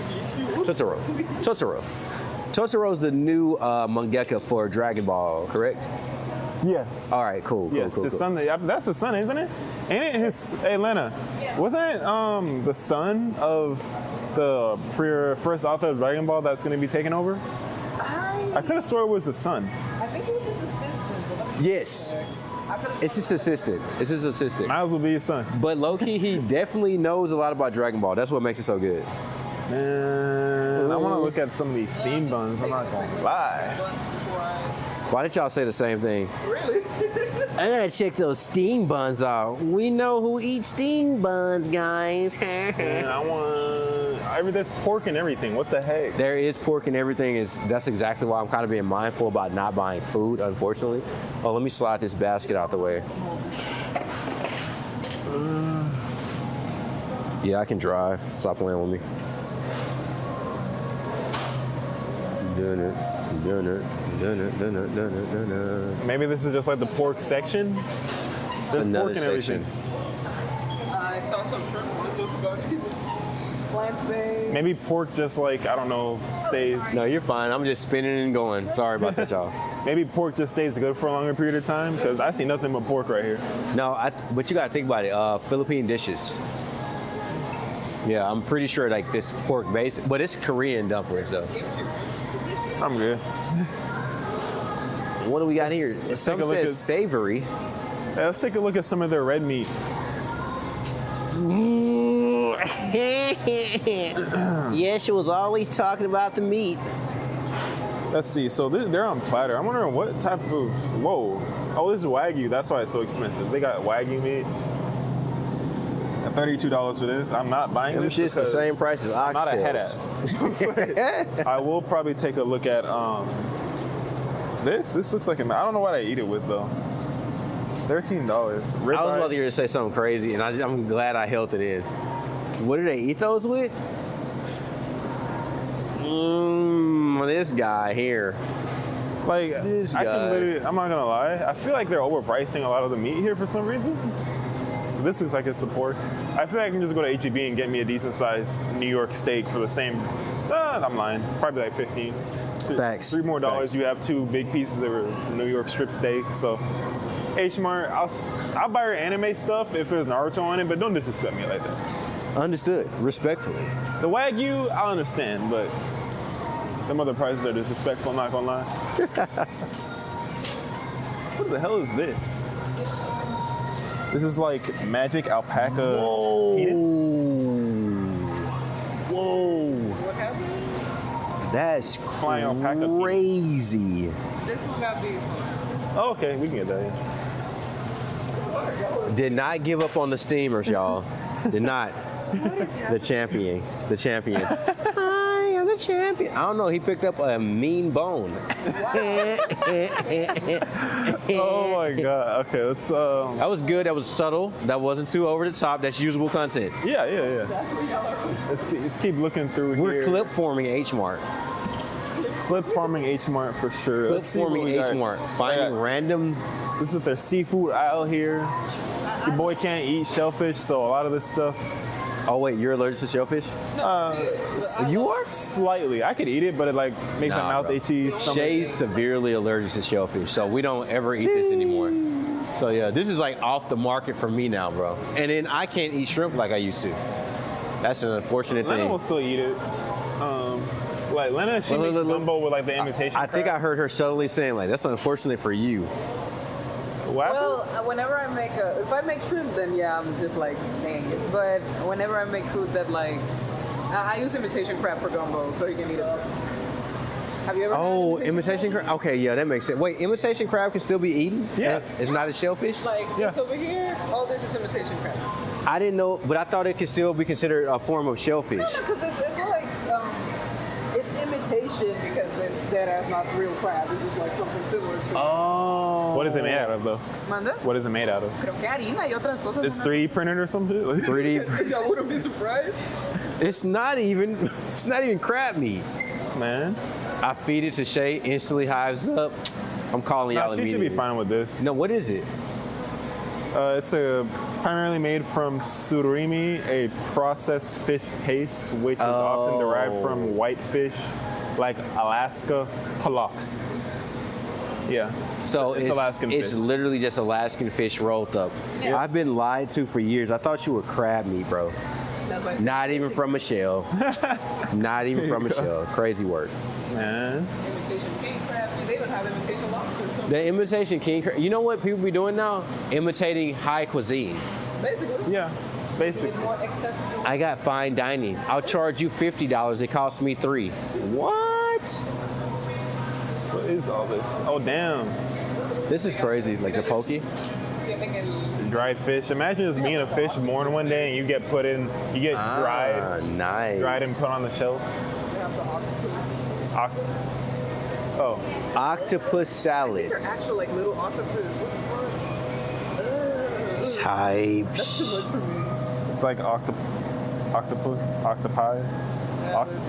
Totoro's the new mangaka for Dragon Ball, correct? Yes. All right, cool. Yes. Cool. His son. That's his son, isn't it? Ain't it his? Hey, Lena. Wasn't it the son of the first author of Dragon Ball that's going to be taking over? I could have swore it was the son. I think it was his assistant. Yes. It's his assistant. Might as well be his son. But low-key, he definitely knows a lot about Dragon Ball. That's what makes it so good. Man, I want to look at some of these steam buns. I'm not going to lie. Why did y'all say the same thing? Really? I gotta check those steam buns out. We know who eats steam buns, guys. And I want. There's pork and everything. What the heck? There is pork and everything. That's exactly why I'm kind of being mindful about not buying food, unfortunately. Oh, let me slide this basket out the way. Yeah, I can drive. Stop playing with me. Doing it. Maybe this is just like the pork section. There's Another pork and everything. I saw some shrimp. What is this about? Plant-based. Maybe pork just like, I don't know, stays. No, you're fine. I'm just spinning and going. Sorry about that, y'all. Maybe pork just stays good for a longer period of time because I see nothing but pork right here. No, but you gotta think about it. Philippine dishes. Yeah, I'm pretty sure like this pork base, but it's Korean dumplings though. I'm good. What do we got here? Some take a look says at- savory. Let's take a look at some of their red meat. Yeah, she was always talking about the meat. Let's see. So they're on platter. I'm wondering what type of. Whoa. Oh, this is Wagyu. That's why it's so expensive. They got Wagyu meat. $32 for this. I'm not buying Them this. shit's the because same price as I'm not a head oxtails. ass. I will probably take a look at this. This looks like I don't know what I eat it with though. $13. Ribeye. I was about to say something crazy, and I'm glad I held it in. What do they eat those with? This guy here. Like, This I guy. can literally, I'm not gonna lie, I feel like they're overpricing a lot of the meat here for some reason. This looks like it's the pork. I feel like I can just go to HEB and get me a decent sized New York steak for the same, I'm lying, probably like 15. Facts. $3 more. Facts. You have 2 big pieces of New York strip steak. So, H Mart, I'll buy your anime stuff if there's Naruto on it, but don't disrespect me like that. Understood. Respectfully. The Wagyu, I understand, but them other prices are disrespectful, I'm not gonna lie. What the hell is this? This is like magic alpaca penis. Whoa. What happened? That's Flying alpaca penis. crazy. This one got beef. Oh, okay, we can get that, yeah. Did not give up on the steamers, y'all. Did not. The champion. The champion. I am the champion. I don't know. He picked up a mean bone. Oh my god. Okay, let's That was good. That was subtle. That wasn't too over the top. That's usable content. yeah. Let's keep looking through We're here. clip forming H Mart. Clip farming H Mart for sure. Clip Let's see what forming we got. H Mart. Finding Yeah. random. This is their seafood aisle here. Your boy can't eat shellfish, so a lot of this stuff. Oh wait, you're allergic to shellfish? You are? Slightly. I could eat it, but it like makes my Nah, mouth bro. itchy. Stomach. Shay's severely allergic to shellfish, so we don't ever eat this anymore. So yeah, this is like off the market for me now, bro. And then I can't eat shrimp like I used to. That's an unfortunate Lena will thing. still eat it. Like Lena, she makes gumbo with like the imitation. I think I crab. heard her subtly saying like, "That's unfortunate for you." What happened? Well, whenever I make if I make shrimp, then yeah, I'm just like, dang it. But whenever I make food that like, I use imitation crab for gumbo, so you can eat it too. Have you ever? Oh, had imitation crab. Okay, yeah, that makes sense. Wait, imitation crab can still be eaten? Yeah. It's not a shellfish. Like Yeah. this over here, all this is imitation crab. I didn't know, but I thought it could still be considered a form of shellfish. Because it's like it's imitation because it's dead ass, not real crab. It's just like something similar to. Oh. What is it made out of though? ¿Manda? What is it made out of? Creo que harina y otras cosas. It's 3D printed or something? Like, 3D. Y'all wouldn't be surprised. It's not even crab meat. man. I feed it to Shay, instantly hives up. I'm calling y'all Nah, she should immediately. be fine with this. No, what is it? It's primarily made from surimi, a processed fish paste, which is often derived from white fish, like Alaska pollock. Yeah. So It's Alaskan It's fish. literally just Alaskan fish rolled up. Yeah. I've been lied to for years. I thought you were crab meat, bro. That's why. Not even from a shell. Not even from a shell. Crazy work. Man. Imitation king crab. They don't have imitation lobster. So The imitation king crab. You know what people be doing now? Imitating high cuisine. basically, Yeah. Basically. it's more accessible. I got fine dining. I'll charge you $50. It cost me $3. What? What is all this? Oh, damn. This is crazy. Like the pokey. Dried fish. Imagine just being a fish born one day and you get dried Nice. and put on the shelf. Oh, Octopus salad. They're actual like little octopus. What the fuck? Type. That's too much for me. it's like octopus, octopi,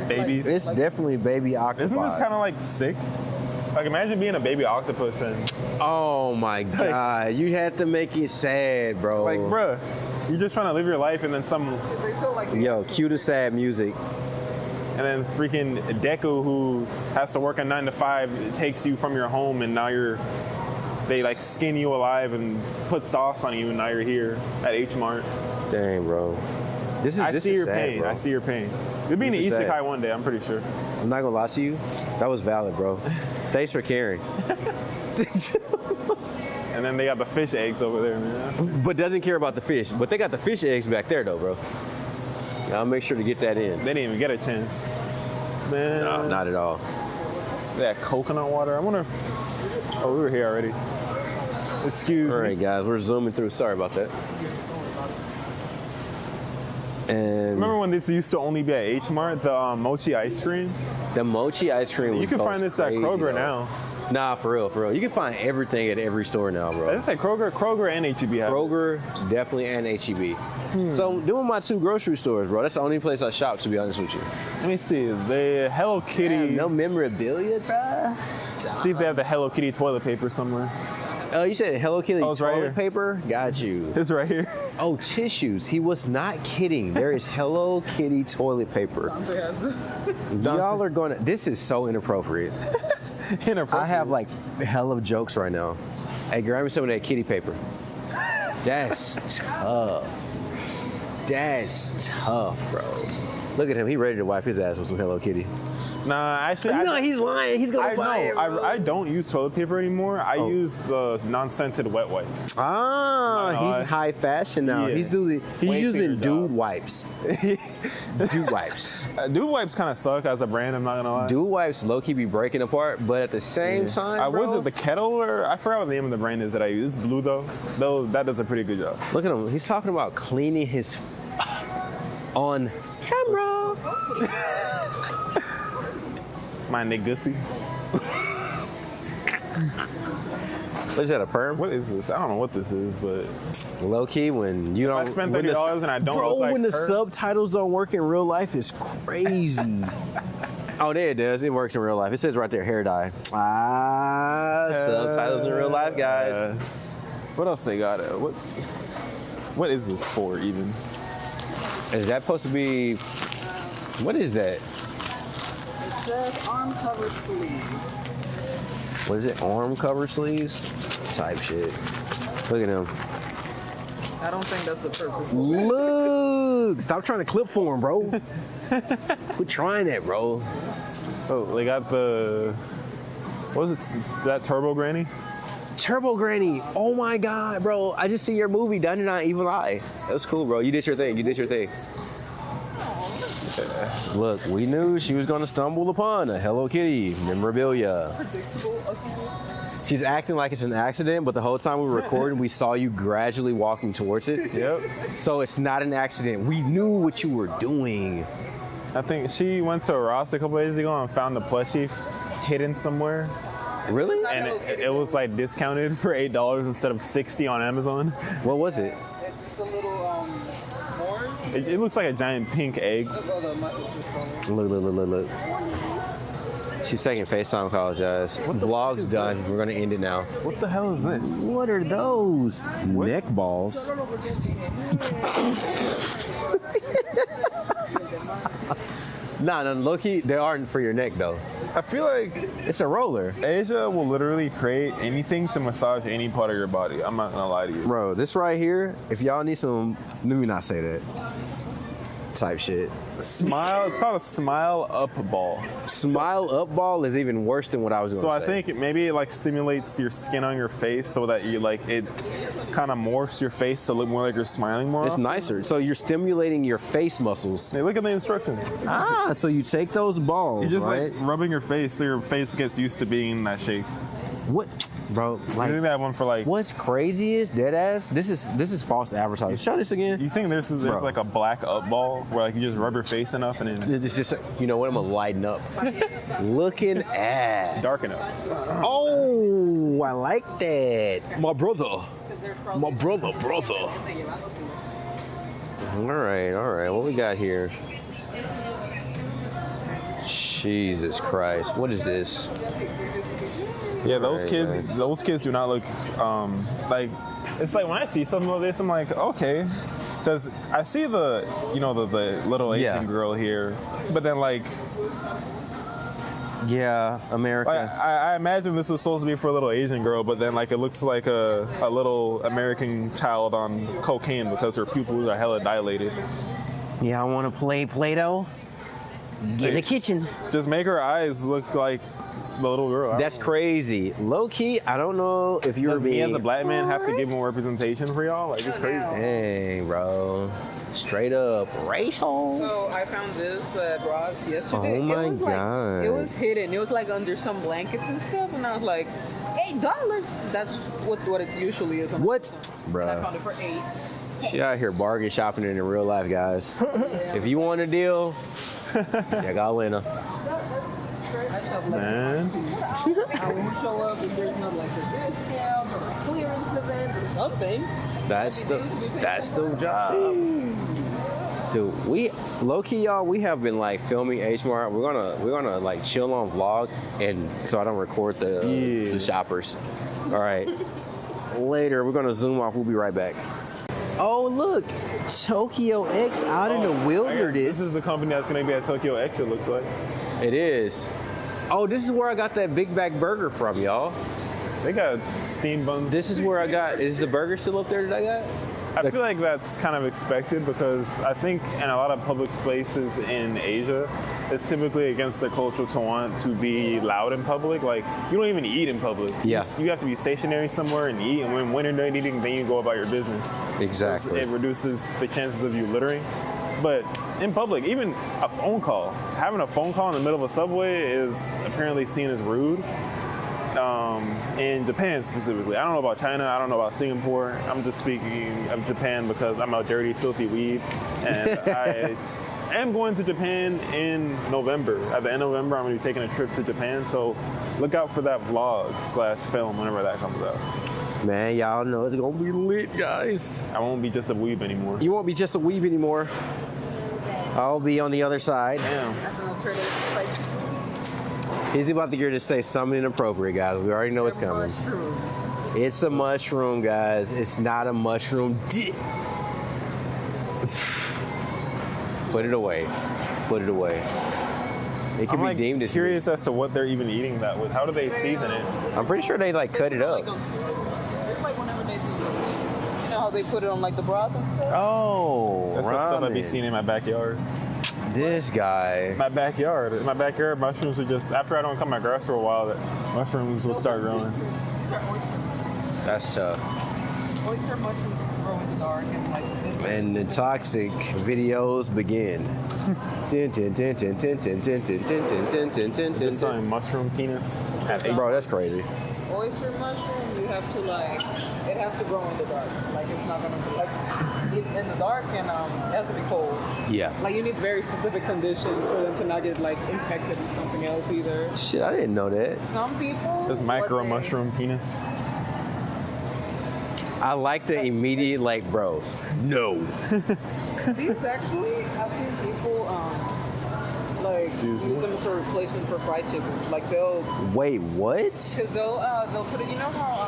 babies. It's definitely baby octopus. Isn't this kind of like sick? Like imagine being a baby octopus and Oh my god, you had to make it sad, bro. like, bruh, you're just trying to live your life and then They still like Yo, cue the sad music. and then freaking Deku who has to work a 9 to 5 takes you from your home and now they like skin you alive and put sauce on you and now you're here at H Mart. Dang, bro. This I is see your sad, pain. bro. I see your pain. You'll be in the This is isekai sad. one day, I'm pretty sure. I'm not gonna lie to you. That was valid, bro. Thanks for caring. And then they got the fish eggs over there, man. But doesn't care about the fish. But they got the fish eggs back there, though, bro. I'll make sure to get that in. They didn't even get a chance. Man. No, not at all. That coconut water. I wonder. Oh, we were here already. Excuse All me. right, guys, we're zooming through. Sorry about that. And Remember when this used to only be at H Mart, the mochi ice cream? the mochi ice cream. You can find this at Kroger now. Nah, for real. You can find everything at every store now, bro. It's at Kroger and HEB have it. Kroger, definitely, and HEB. So, doing my 2 grocery stores, bro. That's the only place I shop, to be honest with you. Let me see. The Hello Kitty. No memorabilia, bro. See if they have the Hello Kitty toilet paper somewhere. Oh, you said Hello Kitty Oh, it's right toilet here. paper? Got you. It's right here. Oh, tissues. He was not kidding. There is Hello Kitty toilet paper. Y'all are going to... This is so inappropriate. I have like hell of jokes right now. Hey, grab me some of that kitty paper. That's tough. That's tough, bro. Look at him. He ready to wipe his ass with some Hello Kitty. Nah, actually, No, he's lying. He's gonna I buy it. know. Bro. I don't use toilet paper anymore. I use the non-scented wet wipes. Ah, he's high fashion now. Yeah. He's Way using cleaner dude job. wipes. Dude wipes. Dude wipes kind of suck as a brand. I'm not gonna lie. Dude wipes low-key be breaking apart, but at the same time, bro, Was it the kettle or I forgot what the name of the brand is that I use. It's blue though. That does a pretty good job. look at him. He's talking about cleaning his on camera. My niggussy. What is that, a perm? What is this? I don't know what this is, but Low key, when you don't. I spent when the- $30 and I don't Bro, look like when the her. subtitles don't work in real life, it's crazy. Oh, there it does. It works in real life. It says right there, hair dye. Subtitles in real life, guys. What else they got? What is this for even? Is that supposed to be? What is that? It says arm cover sleeve. What is it? Arm cover sleeves? Type shit. Look at him. I don't think that's the purpose. Look! Stop trying to clip for him, bro. Quit trying that, bro. Oh, they got the. What is it? Is that Turbo Granny? Turbo Granny. Oh my God, bro. I just see your movie, Done and Not Evil Eye. That was cool, bro. You did your thing. Look, we knew she was going to stumble upon a Hello Kitty memorabilia. She's acting like it's an accident, but the whole time we were recording, we saw you gradually walking towards it. Yep. So it's not an accident. We knew what you were doing. I think she went to Ross a couple days ago and found the plushie hidden somewhere, Really? and it was like discounted for $8 instead of $60 on Amazon. What was it? It's just a little orange. It looks like a giant pink egg. Look. She's taking FaceTime calls, guys. Vlog's done. We're going to end it now. What the hell is this? What are those? Neck balls. Nah, low-key, they aren't for your neck, though. I feel like It's a roller. Asia will literally create anything to massage any part of your body. I'm not gonna lie to you. Bro, this right here, if y'all need some, let me not say that. Type shit. Smile. It's called a smile up ball. Smile up ball is even worse than what I was going So to I say. think maybe it like stimulates your skin on your face so that you like it kind of morphs your face to look more like you're smiling more. It's often. nicer. So you're stimulating your face muscles. Hey, look at the instructions. Ah, so you take those balls, You're just right? like rubbing your face so your face gets used to being in that shape. What, bro? I Like, think they have one for like. what's crazy is dead ass. This is false advertising. Show this again. You think there's Bro. like a black up ball where like you just rub your face enough and then It's just, you know what? I'm gonna lighten up. Looking at. darken up. Oh, I like that. My brother. My brother. All right. What we got here? Jesus Christ. What is this? Yeah, those Right, kids. right. Those kids do not look like. It's like when I see something like this, I'm like, okay, because I see the little Asian Yeah. girl here, but then like Yeah, America. I imagine this was supposed to be for a little Asian girl, but then like it looks like a little American child on cocaine because her pupils are hella dilated. Yeah, I want to play Play-Doh. Get in the kitchen. Just make her eyes look like the little girl. I That's don't know. crazy. Low key, I don't know if you were Does me being as a black man have to give more representation for y'all? Like, it's crazy. Dang, bro. Straight up racial. So I found this at Ross yesterday. Oh my it was God. Like, it was hidden. It was like under some blankets and stuff, and I was like, $8. That's what it usually is. On What? Amazon. And I Bruh. found it for $8. She out here bargain shopping in real life, guys. If you want a deal, check out Lena. I shop like Man. I won't show up if there's not like a discount or a clearance event or something. That's the job. Dude, we low key, y'all, we have been like filming H Mart. We're gonna like chill on vlog, and so I don't record the shoppers. All right. Later, we're gonna zoom off. We'll be right back. Oh look, Tokyo X out in the This wilderness. is the company that's going to be at Tokyo X, it looks like. It is. Oh, this is where I got that Big Back Burger from, y'all. They got steam buns. This is where I got. Is the burger still up there that I got? I feel like that's kind of expected because I think in a lot of public spaces in Asia, it's typically against their culture to want to be loud in public. Like, you don't even eat in public. Yeah. You have to be stationary somewhere and eat, and when you're done eating, then you go about your business. Exactly. It reduces the chances of you littering. But in public, even a phone call, having a phone call in the middle of a subway is apparently seen as rude. In Japan specifically. I don't know about China, I don't know about Singapore. I'm just speaking of Japan because I'm a dirty, filthy weeb. And I am going to Japan in November. At the end of November, I'm going to be taking a trip to Japan. So look out for that vlog/film whenever that comes out. Man, y'all know it's gonna be lit, guys. I won't be just a weeb anymore. You won't be just a weeb anymore. I'll be on the other side. Damn. That's an alternative. He's about to get to say something inappropriate, guys. We already know it's coming. Mushrooms. It's a mushroom, guys. It's not a mushroom. Put it away. Put it away. It can I'm be deemed as curious as to what they're even eating that with. How do they season it? I'm pretty sure they like cut it up. It's like whenever they do, you know how they put it on like the broth and stuff? Oh, That's the stuff I'd be ramen. seeing in my backyard. This guy. My backyard, mushrooms would just, after I don't cut my grass for a while, that mushrooms would start growing. That's tough. Oyster mushrooms grow in the dark and like. And the toxic videos begin. Tin, tin, tin, tin, tin, tin, tin, tin, tin, tin, tin, tin, tin, tin, Just selling mushroom penis at 8. Bro, that's crazy. Oyster mushroom, you have to like, it has to grow in the dark. Like it's not gonna be like it's in the dark and it has to be cold. Yeah. Like you need very specific conditions for them to not get like infected with something else either. Shit, I didn't know that. Some people. This micro what they- mushroom penis. I like the immediate, like, bro, no. These actually, I've seen people like Excuse me? use them as a replacement for fried chicken. Like they'll, Wait, what? cause they'll put it. You know how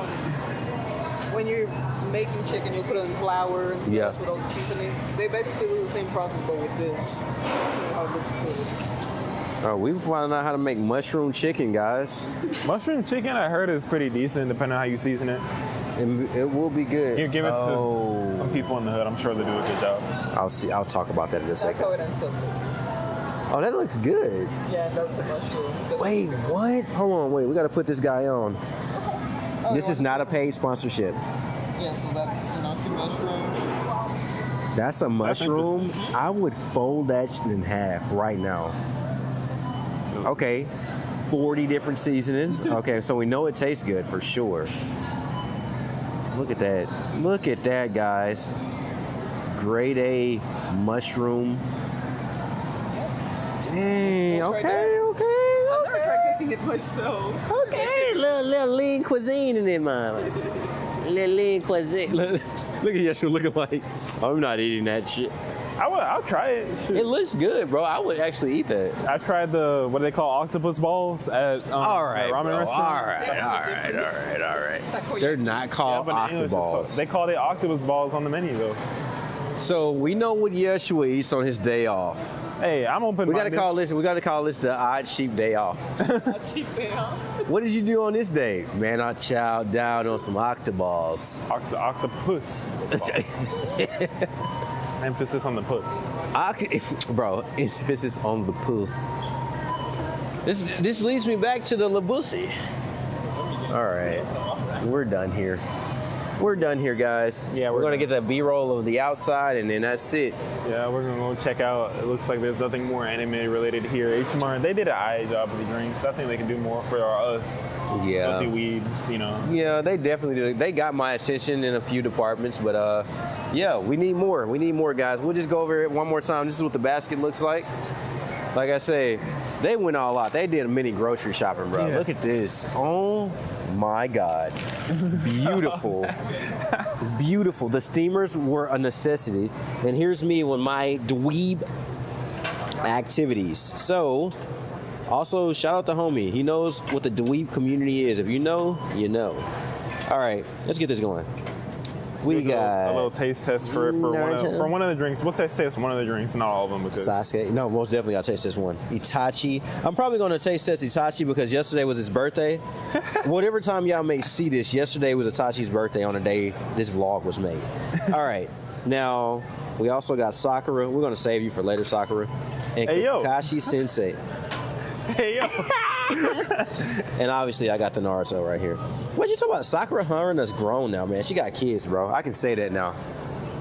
when you're making chicken, you put it in flour and stuff Yeah. with all the seasoning. They basically do the same process, but with this. How this is. Oh, we found out how to make mushroom chicken, guys. Mushroom chicken, I heard, is pretty decent depending on how you season it. And it will be good. You give it to some people in the hood. I'm sure they do a good job. I'll talk about that in a That's second. how it ends up. Oh, that looks good. Yeah, that's the mushroom. Wait, what? Hold on, wait. We got to put this guy on. Oh, This you is want not a paid sponsorship. Yeah, so that's enough mushroom. That's a mushroom. I would fold that shit in half right now. Okay, 40 different seasonings. Okay, so we know it tastes good for sure. Look at that. Look at that, guys. Grade A mushroom. Dang, okay. I've never tried cooking it myself. Okay, little lean cuisine in it, man. Little lean cuisine. Look at Yeshua looking like, I'm not eating that shit. I'll try it. Shoot. It looks good, bro. I would actually eat that. I tried the, what do they call, octopus balls at All right, at ramen bro. restaurant. All right. They're not called but in English it's called- octoballs. they call it octopus balls on the menu, though. So we know what Yeshua eats on his day off. Hey, I'm open. We gotta call this the odd sheep day off. Cheap day, huh? What did you do on this day? Man, I chowed down on some octoballs. Octopus. Emphasis on the put. Bro, emphasis on the puss. This leads me back to the Labusi. All right, we're done here. We're done here, guys. Yeah, we're we're gonna done. get the B-roll of the outside, and then that's it. Yeah, we're gonna go check out. It looks like there's nothing more anime related here. HMR, they did an eye job with the drinks. I think they can do more for us. Yeah. Filthy weebs, you know. Yeah, they definitely did. They got my attention in a few departments, but yeah, we need more. We need more, guys. We'll just go over it one more time. This is what the basket looks like. Like I say, they went all out. They did a mini grocery shopping, bro. Yeah. Look at this. Oh my God. Beautiful. Beautiful. The steamers were a necessity. And here's me with my dweeb activities. So, also shout out to homie. He knows what the dweeb community is. If you know, you know. All right, let's get this going. We got a little taste test for one of the drinks. We'll taste one of the drinks, not all of them, because Sasuke. No, most definitely I'll taste this one. Itachi. I'm probably going to taste test Itachi because yesterday was his birthday. Whatever time y'all may see this, yesterday was Itachi's birthday on the day this vlog was made. All right. Now, we also got Sakura. We're going to save you for later, Sakura. And Hey, yo. Kakashi Sensei. hey yo, And obviously, I got the Naruto right here. What you talking about? Sakura Harana's grown now, man. She got kids, bro. I can say that now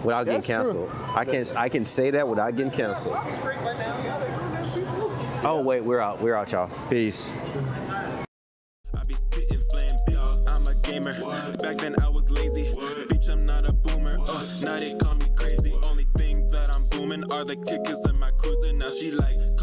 without getting That's true. canceled. I can say that without getting canceled. Oh wait, we're out, y'all. Peace. I be spitting flames, y'all. I'm a gamer. Back then I was lazy. Bitch, I'm not a boomer. Now they call me crazy. Only thing that I'm booming are the kickers in my cruiser. Now she like.